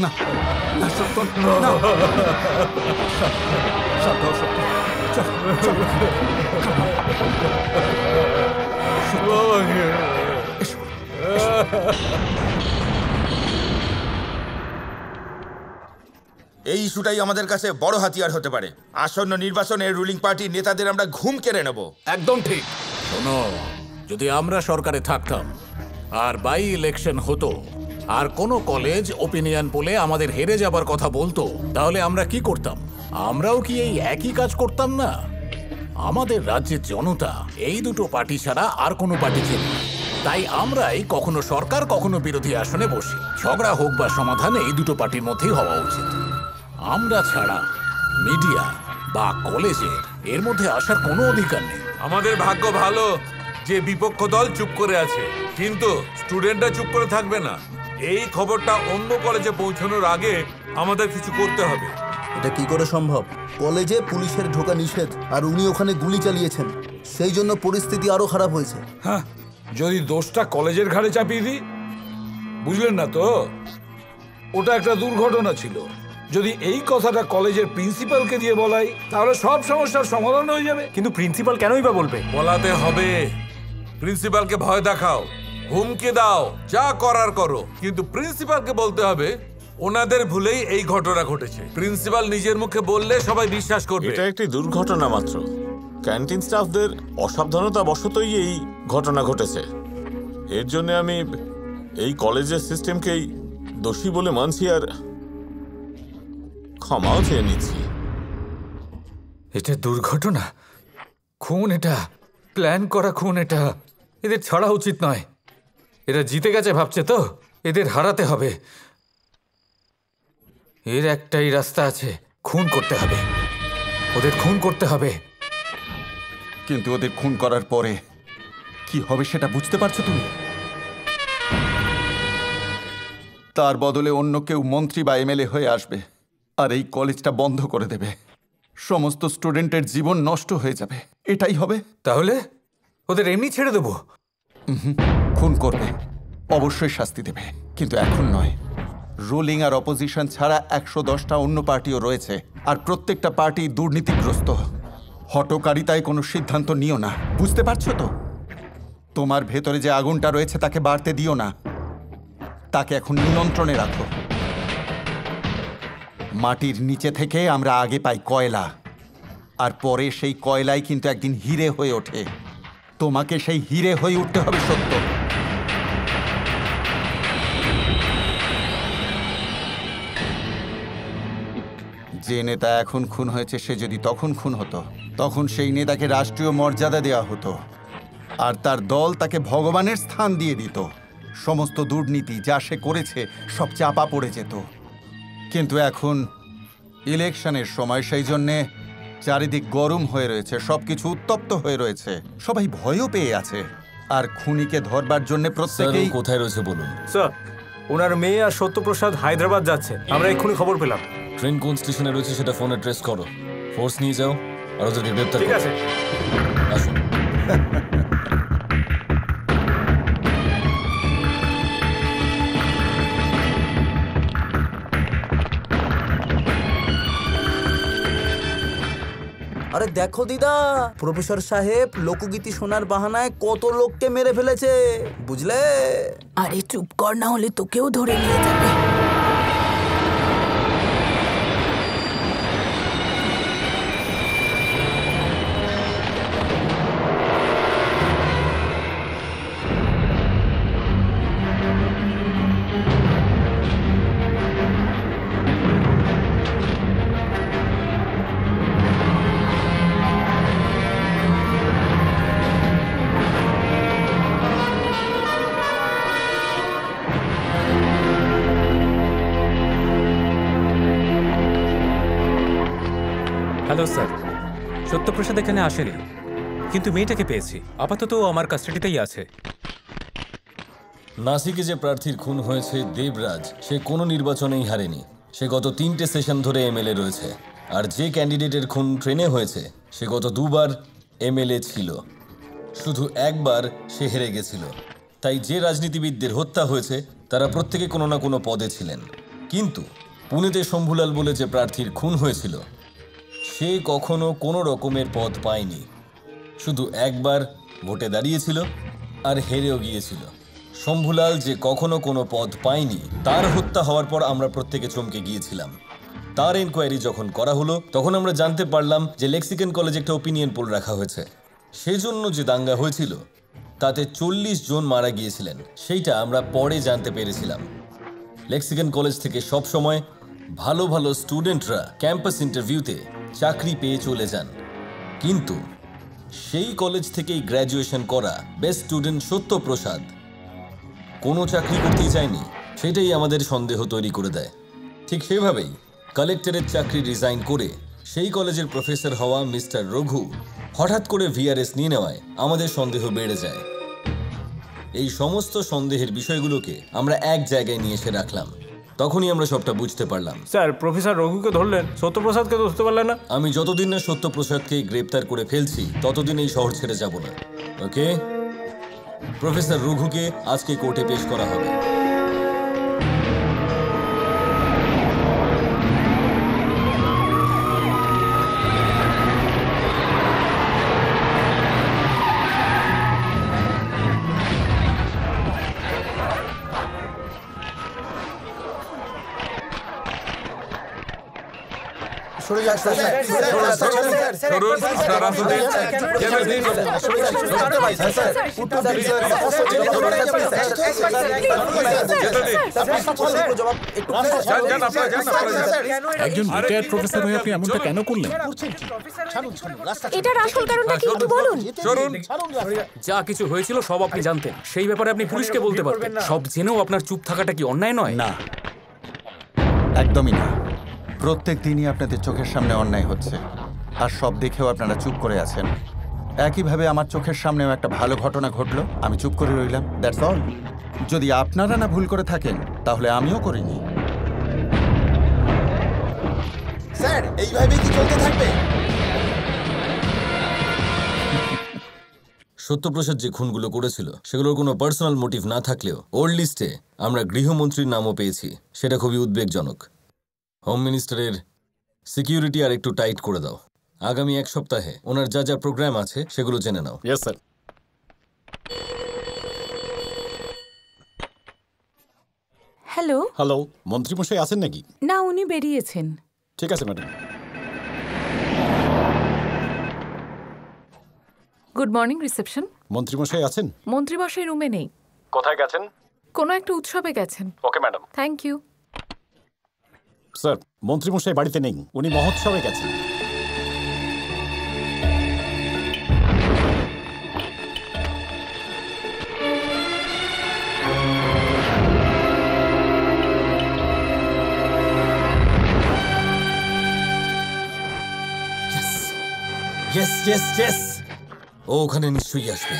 না না সত্য না সত্য সত্য চল চল এই ইস্যুটাই আমাদের কাছে বড় হাতিয়ার হতে পারে। আসন্ন নির্বাচনে রুলিং পার্টির নেতাদের আমরা ঘুম কেড়ে নেব। একদম ঠিক। শোনো, যদি আমরা সরকারে থাকতাম আর বাই ইলেকশন হতো আর কোনো কলেজ ওপিনিয়ন পোলে আমাদের হেরে যাবার কথা বলতো, তাহলে আমরা কি করতাম? আমরাও কি এই একই কাজ করতাম না? আমাদের রাজ্যের জনতা এই দুটো পার্টি ছাড়া আর কোনো পার্টি চেনে না। তাই আমরাই কখনো সরকার কখনো বিরোধী আসনে বসি। ঝগড়া হোক বা সমাধান এই দুটো পার্টির মধ্যেই হওয়া উচিত। আমরা ছাড়া মিডিয়া বা কলেজের এর মধ্যে আসার কোনো অধিকার নেই। আমাদের ভাগ্য ভালো যে বিপক্ষ দল চুপ করে আছে, কিন্তু স্টুডেন্টরা চুপ করে থাকবে না। এই খবরটা অন্য কলেজে পৌঁছানোর আগে আমাদের কিছু করতে হবে। এটা কি করে সম্ভব? কলেজে পুলিশের ঢোকা নিষেধ, আর উনি ওখানে গুলি চালিয়েছেন। সেই জন্য পরিস্থিতি আরো খারাপ হয়েছে। হ্যাঁ, যদি দোষটা কলেজের ঘাড়ে চাপিয়ে দিই, বুঝলেন না তো? ওটা একটা দুর্ঘটনা ছিল। যদি এই কথাটা কলেজের প্রিন্সিপালকে দিয়ে বলাই, তাহলে সব সমস্যার সমাধান হয়ে যাবে। কিন্তু প্রিন্সিপাল কেনই বা বলবে? বলাতে হবে। প্রিন্সিপালকে ভয় দেখাও, হুমকি দাও, যা করার করো, কিন্তু প্রিন্সিপালকে বলতে হবে ওনাদের ভুলেই এই ঘটনা ঘটেছে। প্রিন্সিপাল নিজের মুখে বললে সবাই বিশ্বাস করবে। এটা একটি দুর্ঘটনা মাত্র। ক্যান্টিন স্টাফদের অসাবধানতা বশতই এই ঘটনা ঘটেছে। এর জন্য আমি এই কলেজের সিস্টেমকেই দোষী বলে মানছি আর ক্ষমাও চেয়ে নিচ্ছি। এটা দুর্ঘটনা, খুন, এটা প্ল্যান করা খুন। এটা এদের ছাড়া উচিত নয়। এরা জিতে গেছে ভাবছে তো, এদের হারাতে হবে। এর একটাই রাস্তা আছে, খুন করতে হবে। ওদের খুন করতে হবে। কিন্তু ওদের খুন করার পরে কি হবে সেটা বুঝতে পারছো তুমি? তার বদলে অন্য কেউ মন্ত্রী বা এমএলএ হয়ে আসবে আর এই কলেজটা বন্ধ করে দেবে। সমস্ত স্টুডেন্টের জীবন নষ্ট হয়ে যাবে। এটাই হবে। তাহলে ওদের এমনি ছেড়ে দেবো? খুন করবে, অবশ্যই শাস্তি দেবে, কিন্তু এখন নয়। রুলিং আর অপোজিশন ছাড়া 110টা অন্য পার্টিও রয়েছে, আর প্রত্যেকটা পার্টি দুর্নীতিগ্রস্ত। হঠকারিতায় কোনো সিদ্ধান্ত নিও না, বুঝতে পারছো তো? তোমার ভেতরে যে আগুনটা রয়েছে তাকে বাড়তে দিও না, তাকে এখন নিয়ন্ত্রণে রাখো। মাটির নিচে থেকে আমরা আগে পাই কয়লা, আর পরে সেই কয়লাই কিন্তু একদিন হিরে হয়ে ওঠে। তোমাকে সেই হিরে হয়ে উঠতে হবে, সত্য। যে নেতা এখন খুন হয়েছে সে যদি তখন খুন হতো, তখন সেই নেতাকে রাষ্ট্রীয় মর্যাদা দেওয়া হতো, আর তার দল তাকে ভগবানের স্থান দিয়ে দিত। সমস্ত দুর্নীতি যা সে করেছে সব চাপা পড়ে যেত। কিন্তু এখন ইলেকশনের সময়, সেই জন্যে চারিদিক গরম হয়ে রয়েছে, সবকিছু উত্তপ্ত হয়ে রয়েছে, সবাই ভয়ও পেয়ে আছে। আর খুনিকে ধরবার জন্য প্রত্যেকেই কোথায় রয়েছে বলুন? স্যার, ওনার মেয়ে আর সত্যপ্রসাদ হায়দ্রাবাদ যাচ্ছে, আমরা এক্ষুনি খবর পেলাম। ট্রেন কোন স্টেশনে রয়েছে সেটা ফোনে ট্রেস করো, ফোর্স নিয়ে যাও আর ওদেরকে গ্রেপ্তার করো। ঠিক আছে, আসুন। আরে দেখো দিদা, প্রফেসর সাহেব লোকগীতি শোনার বাহানায় কত লোককে মেরে ফেলেছে, বুঝলে? আরে চুপ কর, না হলে তোকেও ধরে নিয়ে যাবে। হ্যালো স্যার, সত্যপ্রসাদ এখানে আসেনি, কিন্তু মেয়েটাকে পেয়েছি। আপাতত ও আমার কাস্টাডিতেই আছে। নাসিকে যে প্রার্থীর খুন হয়েছে দেবরাজ, সে কোনো নির্বাচনেই হারেনি। সে গত 3টে সেশন ধরে এমএলএ রয়েছে। আর যে ক্যান্ডিডেটের খুন ট্রেনে হয়েছে সে গত 2বার এমএলএ ছিল, শুধু একবার সে হেরে গেছিল। তাই যে রাজনীতিবিদদের হত্যা হয়েছে তারা প্রত্যেকে কোনো না কোনো পদে ছিলেন। কিন্তু পুনেতে শম্ভুলাল বলে যে প্রার্থীর খুন হয়েছিল সে কখনো কোনো রকমের পদ পায়নি, শুধু একবার ভোটে দাঁড়িয়েছিল আর হেরেও গিয়েছিল। শম্ভুলাল যে কখনো কোনো পদ পায়নি তার হত্যা হওয়ার পর আমরা প্রত্যেকে চমকে গিয়েছিলাম। তার এনকোয়ারি যখন করা হলো তখন আমরা জানতে পারলাম যে লেক্সিকন কলেজে একটা ওপিনিয়ন পোল রাখা হয়েছে। সেজন্য যে দাঙ্গা হয়েছিল তাতে 40 জন মারা গিয়েছিলেন, সেইটা আমরা পরে জানতে পেরেছিলাম। লেক্সিকন কলেজ থেকে সব সময় ভালো ভালো স্টুডেন্টরা ক্যাম্পাস ইন্টারভিউতে চাকরি পেয়ে চলে যান, কিন্তু সেই কলেজ থেকেই গ্র্যাজুয়েশন করা বেস্ট স্টুডেন্ট সত্যপ্রসাদ কোনো চাকরি করতেই চায়নি। সেটাই আমাদের সন্দেহ তৈরি করে দেয়। ঠিক সেভাবেই কালেক্টরের চাকরি রিজাইন করে সেই কলেজের প্রফেসর হওয়া মিস্টার রঘু হঠাৎ করে ভিআরএস নিয়ে নেওয়ায় আমাদের সন্দেহ বেড়ে যায়। এই সমস্ত সন্দেহের বিষয়গুলোকে আমরা এক জায়গায় নিয়ে এসে রাখলাম। তখনই আমরা সবটা বুঝতে পারলাম। স্যার, প্রফেসর রঘুকে ধরলেন, সত্যপ্রসাদকে তো ধরতে পারলেন না। আমি যতদিন না সত্যপ্রসাদকে গ্রেপ্তার করে ফেলছি ততদিন এই শহর ছেড়ে যাব না। ওকে, প্রফেসর রঘুকে আজকে কোর্টে পেশ করা হবে। একজন রিটায়ার্ড প্রফেসর হয়ে আপনি এমনটা কেন করলেন? এটার আসল কারণটা কি একটু বলুন। যা কিছু হয়েছিল সব আপনি জানতেন, সেই ব্যাপারে আপনি পুলিশকে বলতে পারবেন। সব জেনেও আপনার চুপ থাকাটা কি অন্যায় নয়? না, একদমই না। প্রত্যেক দিনই আপনাদের চোখের সামনে অন্যায় হচ্ছে, আর সব দেখেও আপনারা চুপ করে আছেন। একইভাবে আমার চোখের সামনেও একটা ভালো ঘটনা ঘটলো, আমি চুপ করে রইলাম। That's all. যদি আপনারা না ভুল করে থাকেন তাহলে আমিও করিনি। স্যার, এইভাবে কি চলতে থাকবে? সত্যপ্রসাদ যে খুনগুলো করেছিল সেগুলোর কোনো পার্সোনাল মোটিভ না থাকলেও ওর লিস্টে আমরা গৃহমন্ত্রীর নামও পেয়েছি। সেটা খুবই উদ্বেগজনক। হোম মিনিস্টারের সিকিউরিটি আর একটু টাইট করে দাও। আগামী 1 সপ্তাহে ওনার যা যা প্রোগ্রাম আছে সেগুলো জেনে নাও। Yes sir. হ্যালো। হ্যালো, মন্ত্রীমশাই আছেন নাকি? না, উনি বেরিয়েছেন। ঠিক আছে ম্যাডাম। Good morning reception. মন্ত্রীমশাই আছেন? মন্ত্রীমশাই রুমে নেই। কোথায় গেছেন? কোনো একটা উৎসবে গেছেন। Okay madam. Thank you. Sir, মন্ত্রীমশাই বাড়িতে নেই, উনি মহোৎসবে গেছেন। ইয়েস ইয়েস ইয়েস, ও ওখানে নিশ্চয়ই আসবে।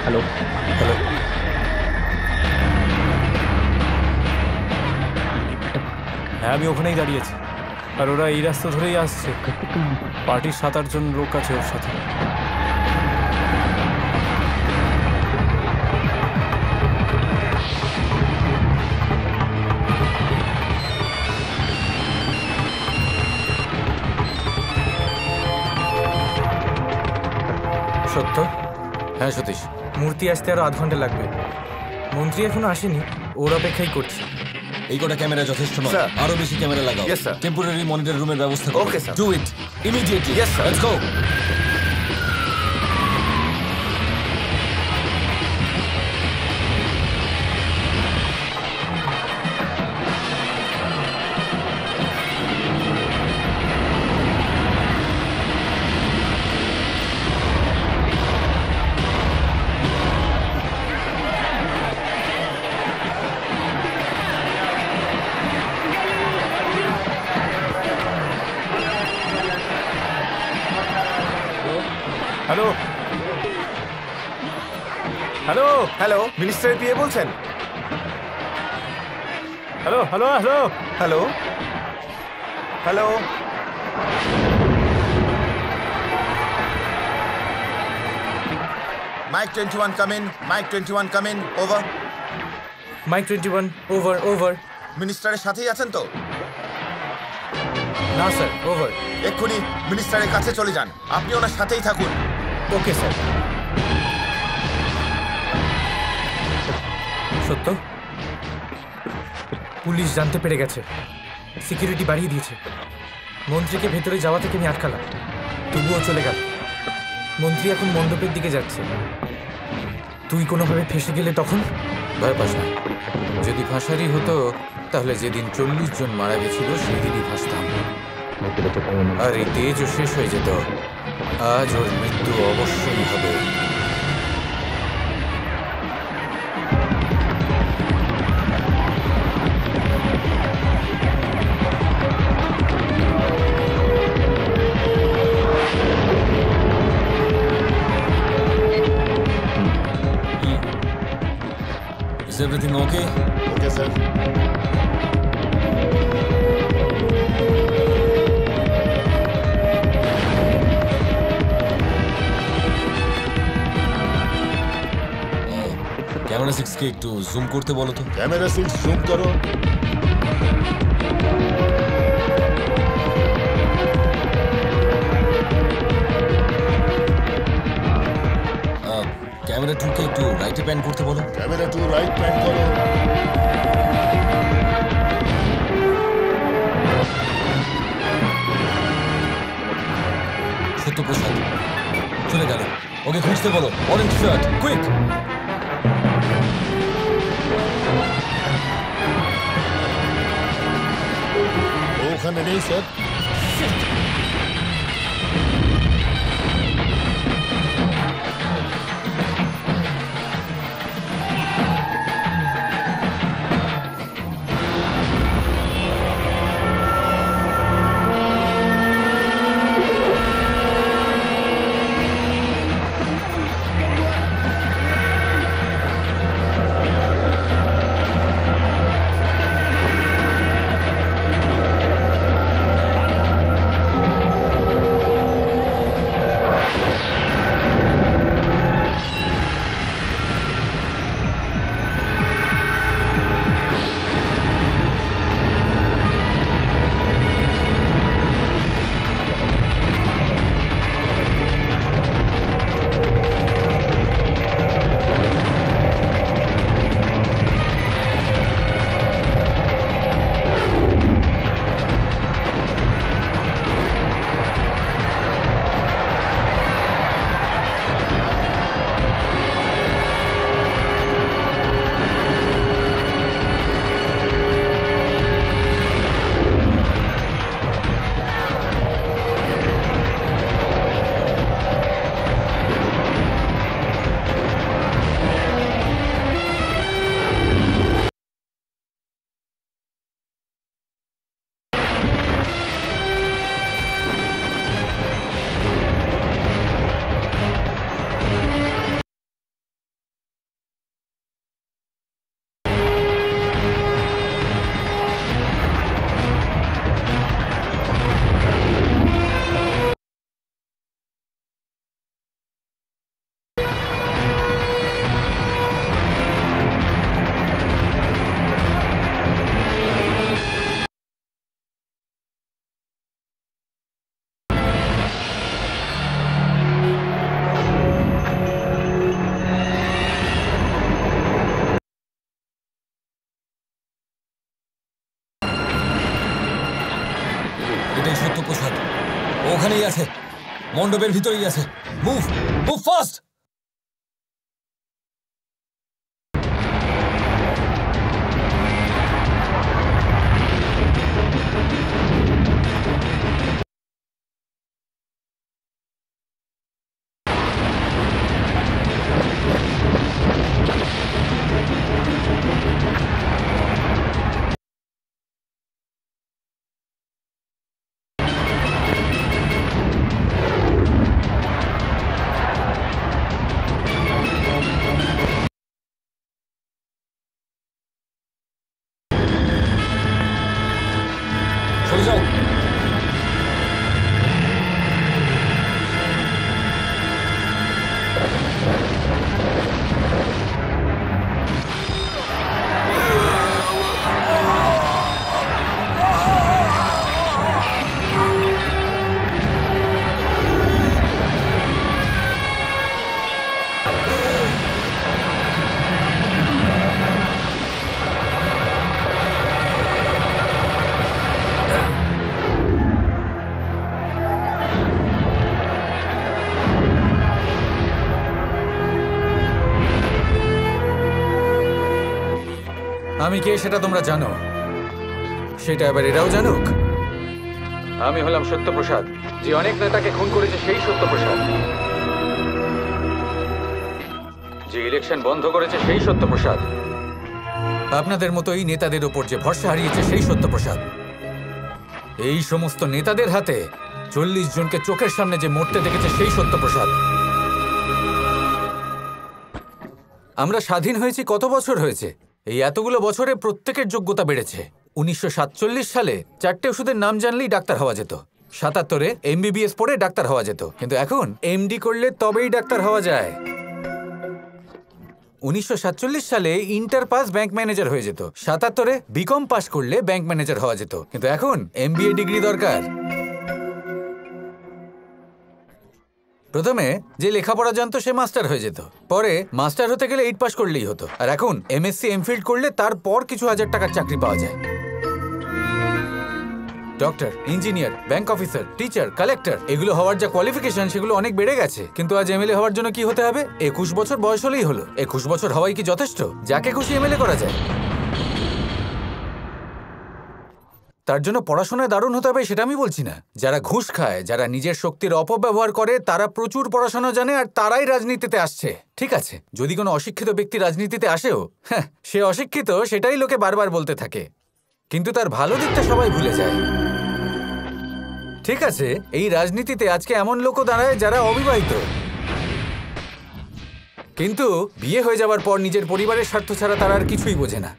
হ্যালো হ্যালো, হ্যাঁ আমি ওখানেই দাঁড়িয়েছি, আর ওরা এই রাস্তা ধরেই আসছে। পার্টির 7-8 জন লোক আছে ওর সাথে। সত্য? হ্যাঁ সতীশ। মূর্তি আসতে আরো 1/2 ঘন্টা লাগবে। মন্ত্রী এখনো আসেনি, ওর অপেক্ষাই করছি। এই কটা ক্যামেরা যথেষ্ট নয়, Sir. আরো বেশি ক্যামেরা লাগাও। Yes, sir. টেম্পোরারি মনিটর রুমের ব্যবস্থা করো। Okay, sir. Do it immediately. Yes, sir. Let's go. Hello hello hello minister PA বলছেন? Hello hello hello hello hello mike 21 come in, mike 21 come in, over. Mike 21 over over. মিনিস্টারের সাথেই আছেন তো? না sir, over. এক্ষুনি মিনিস্টারের কাছে চলে যান, আপনি ওনার সাথেই থাকুন। Okay sir. সত্য, পুলিশ জানতে পেরে গেছে, সিকিউরিটি বাড়িয়ে দিয়েছে। মন্ত্রীকে ভেতরে যাওয়া থেকে আমি আটকালাম, তবুও চলে গেল। মন্ত্রী এখন মণ্ডপের দিকে যাচ্ছে। তুই কোনোভাবে ফেসে গেলে তখন? ভয় পাস না, যদি ফাঁসারই হতো তাহলে যেদিন 40 জন মারা গেছিল সেই দিনই ফাঁসতাম, আর এই তেজও শেষ হয়ে যেত। আজ ওর মৃত্যু অবশ্যই হবে। Is everything okay? Okay, sir. Camera 6 কে একটু জুম করতে বলো তো। ক্যামেরা 6 জুম করো। ক্যামেরা 2 কে একটু রাইটে প্যান করতে বলো। ক্যামেরা 2 রাইট প্যান করো। সত্যপ্রসাদ চলে গেল, ওকে খুঁজতে বলো। Orange shirt, quick. ওখানে নেই স্যার। ওখানেই আছে, মণ্ডপের ভিতরেই আছে। Move move fast. আমি কে সেটা তোমরা জানো, সেটা এবার এরাও জানুক। আমি হলাম সত্যপ্রসাদ, যে অনেক নেতাকে খুন করেছে সেই সত্যপ্রসাদ, যে ইলেকশন বন্ধ করেছে সেই সত্যপ্রসাদ, আপনাদের মতো এই নেতাদের ওপর যে ভরসা হারিয়েছে সেই সত্যপ্রসাদ, এই সমস্ত নেতাদের হাতে 40 জনকে চোখের সামনে যে মরতে দেখেছে সেই সত্যপ্রসাদ। আমরা স্বাধীন হয়েছি কত বছর হয়েছে? এই এতগুলো বছরে প্রত্যেকের যোগ্যতা বেড়েছে। 1947 সালে 4টে ওষুধের নাম জানলেই ডাক্তার হওয়া যেত। 77-এ MBBS পড়ে ডাক্তার হওয়া যেত, কিন্তু এখন MD করলে তবেই ডাক্তার হওয়া যায়। 1947 সালে ইন্টার পাস ব্যাংক ম্যানেজার হয়ে যেত। 77-এ BCom পাস করলে ব্যাংক ম্যানেজার হওয়া যেত, কিন্তু এখন MBA ডিগ্রি দরকার। প্রথমে যে লেখাপড়া জানতো সে মাস্টার হয়ে যেত, পরে মাস্টার হতে গেলে 8 পাস করলেই হতো, আর এখন MSc MPhil করলে তারপর কিছু হাজার টাকার চাকরি পাওয়া যায়। Doctor, engineer, bank officer, teacher, collector, এগুলো হওয়ার যা কোয়ালিফিকেশন সেগুলো অনেক বেড়ে গেছে, কিন্তু আজ MLA হওয়ার জন্য কি হতে হবে? 21 বছর বয়স হলেই হলো। 21 বছর হওয়াই কি যথেষ্ট? যাকে খুশি MLA করা যায়। তার জন্য পড়াশোনায় দারুণ হতে হবে সেটা আমি বলছি না। যারা ঘুষ খায়, যারা নিজের শক্তির অপব্যবহার করে, তারা প্রচুর পড়াশোনা জানে আর তারাই রাজনীতিতে আসছে। ঠিক আছে, যদি কোনো অশিক্ষিত ব্যক্তি রাজনীতিতে আসেও, হ্যাঁ, সে অশিক্ষিত সেটাই লোকে বারবার বলতে থাকে, কিন্তু তার ভালো দিকটা সবাই ভুলে যায়। ঠিক আছে, এই রাজনীতিতে আজকে এমন লোকও দাঁড়ায় যারা অবিবাহিত, কিন্তু বিয়ে হয়ে যাওয়ার পর নিজের পরিবারের স্বার্থ ছাড়া তারা আর কিছুই বোঝে না।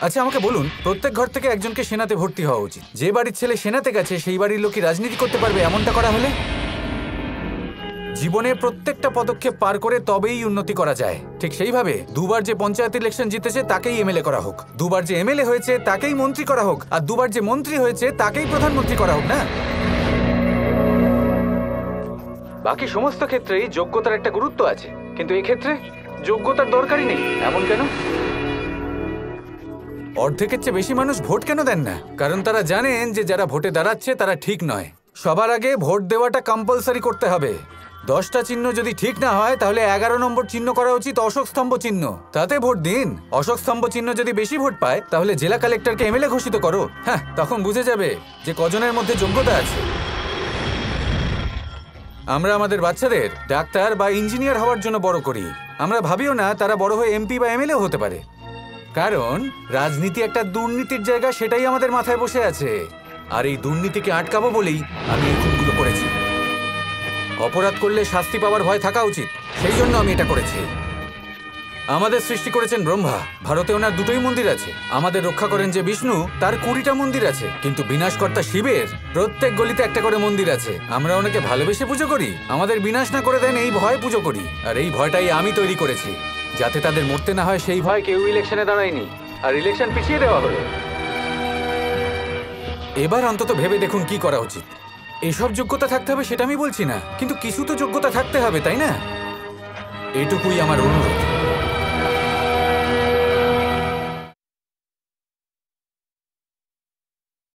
আচ্ছা আমাকে বলুন, প্রত্যেক ঘর থেকে একজনকে সেনাতে ভর্তি হওয়া উচিত। যে বাড়ির ছেলে সেনাতে গেছে সেই বাড়ির লোক কি রাজনীতি করতে পারবে এমনটা করা হলে? জীবনে প্রত্যেকটা পদক্ষেপ পার করে তবেই উন্নতি করা যায়। ঠিক সেইভাবে দুবার যে পঞ্চায়েত ইলেকশন জিতেছে তাকেই MLA করা হোক, দুবার যে MLA হয়েছে তাকেই মন্ত্রী করা হোক, আর দুবার যে মন্ত্রী হয়েছে তাকেই প্রধানমন্ত্রী করা হোক না? বাকি সমস্ত ক্ষেত্রেই যোগ্যতার একটা গুরুত্ব আছে, কিন্তু এই ক্ষেত্রে যোগ্যতার দরকারই নেই। এমন কেন? অর্ধেকের চেয়ে বেশি মানুষ ভোট কেন দেন না? কারণ তারা জানেন যে যারা ভোটে দাঁড়াচ্ছে তারা ঠিক নয়। সবার আগে ভোট দেওয়াটা কম্পালসারি করতে হবে। 10টা চিহ্ন যদি ঠিক না হয় তাহলে 11 নম্বর চিহ্ন করা উচিত অশোক স্তম্ভ চিহ্ন, তাতে ভোট দিন। অশোক স্তম্ভ চিহ্ন যদি বেশি ভোট পায় তাহলে জেলা কালেক্টরকে MLA ঘোষিত করো। হ্যাঁ, তখন বুঝে যাবে যে কজনের মধ্যে যোগ্যতা আছে। আমরা আমাদের বাচ্চাদের ডাক্তার বা ইঞ্জিনিয়ার হওয়ার জন্য বড় করি, আমরা ভাবিও না তারা বড় হয়ে MP বা MLA হতে পারে। কারণ রাজনীতি একটা দুর্নীতির জায়গা, সেটাই আমাদের মাথায় বসে আছে। আর এই দুর্নীতিকে আটকাবো বলেই আমি এই খুনগুলো করেছি। অপরাধ করলে শাস্তি পাওয়ার ভয় থাকা উচিত, সেই জন্য আমি এটা করেছি। আমাদের সৃষ্টি করেছেন ব্রহ্মা, ভারতে ওনার 2টোই মন্দির আছে। আমাদের রক্ষা করেন যে বিষ্ণু, তার 20টা মন্দির আছে, কিন্তু বিনাশকর্তা শিবের প্রত্যেক গলিতে একটা করে মন্দির আছে। আমরা ওনাকে ভালোবেসে পুজো করি, আমাদের বিনাশ না করে দেন এই ভয় পুজো করি। আর এই ভয়টাই আমি তৈরি করেছি, যাতে তাদের মরতে না হয় সেই ভয় কেউ ইলেকশনে দাঁড়ায়নি, আর ইলেকশন পিছিয়ে দেওয়া হলো। এবার অন্তত ভেবে দেখুন কি করা উচিত। এসব যোগ্যতা থাকতে হবে সেটা আমি বলছি না, কিন্তু কিছু তো যোগ্যতা থাকতে হবে, তাই না? এটুকুই আমার অনুরোধ।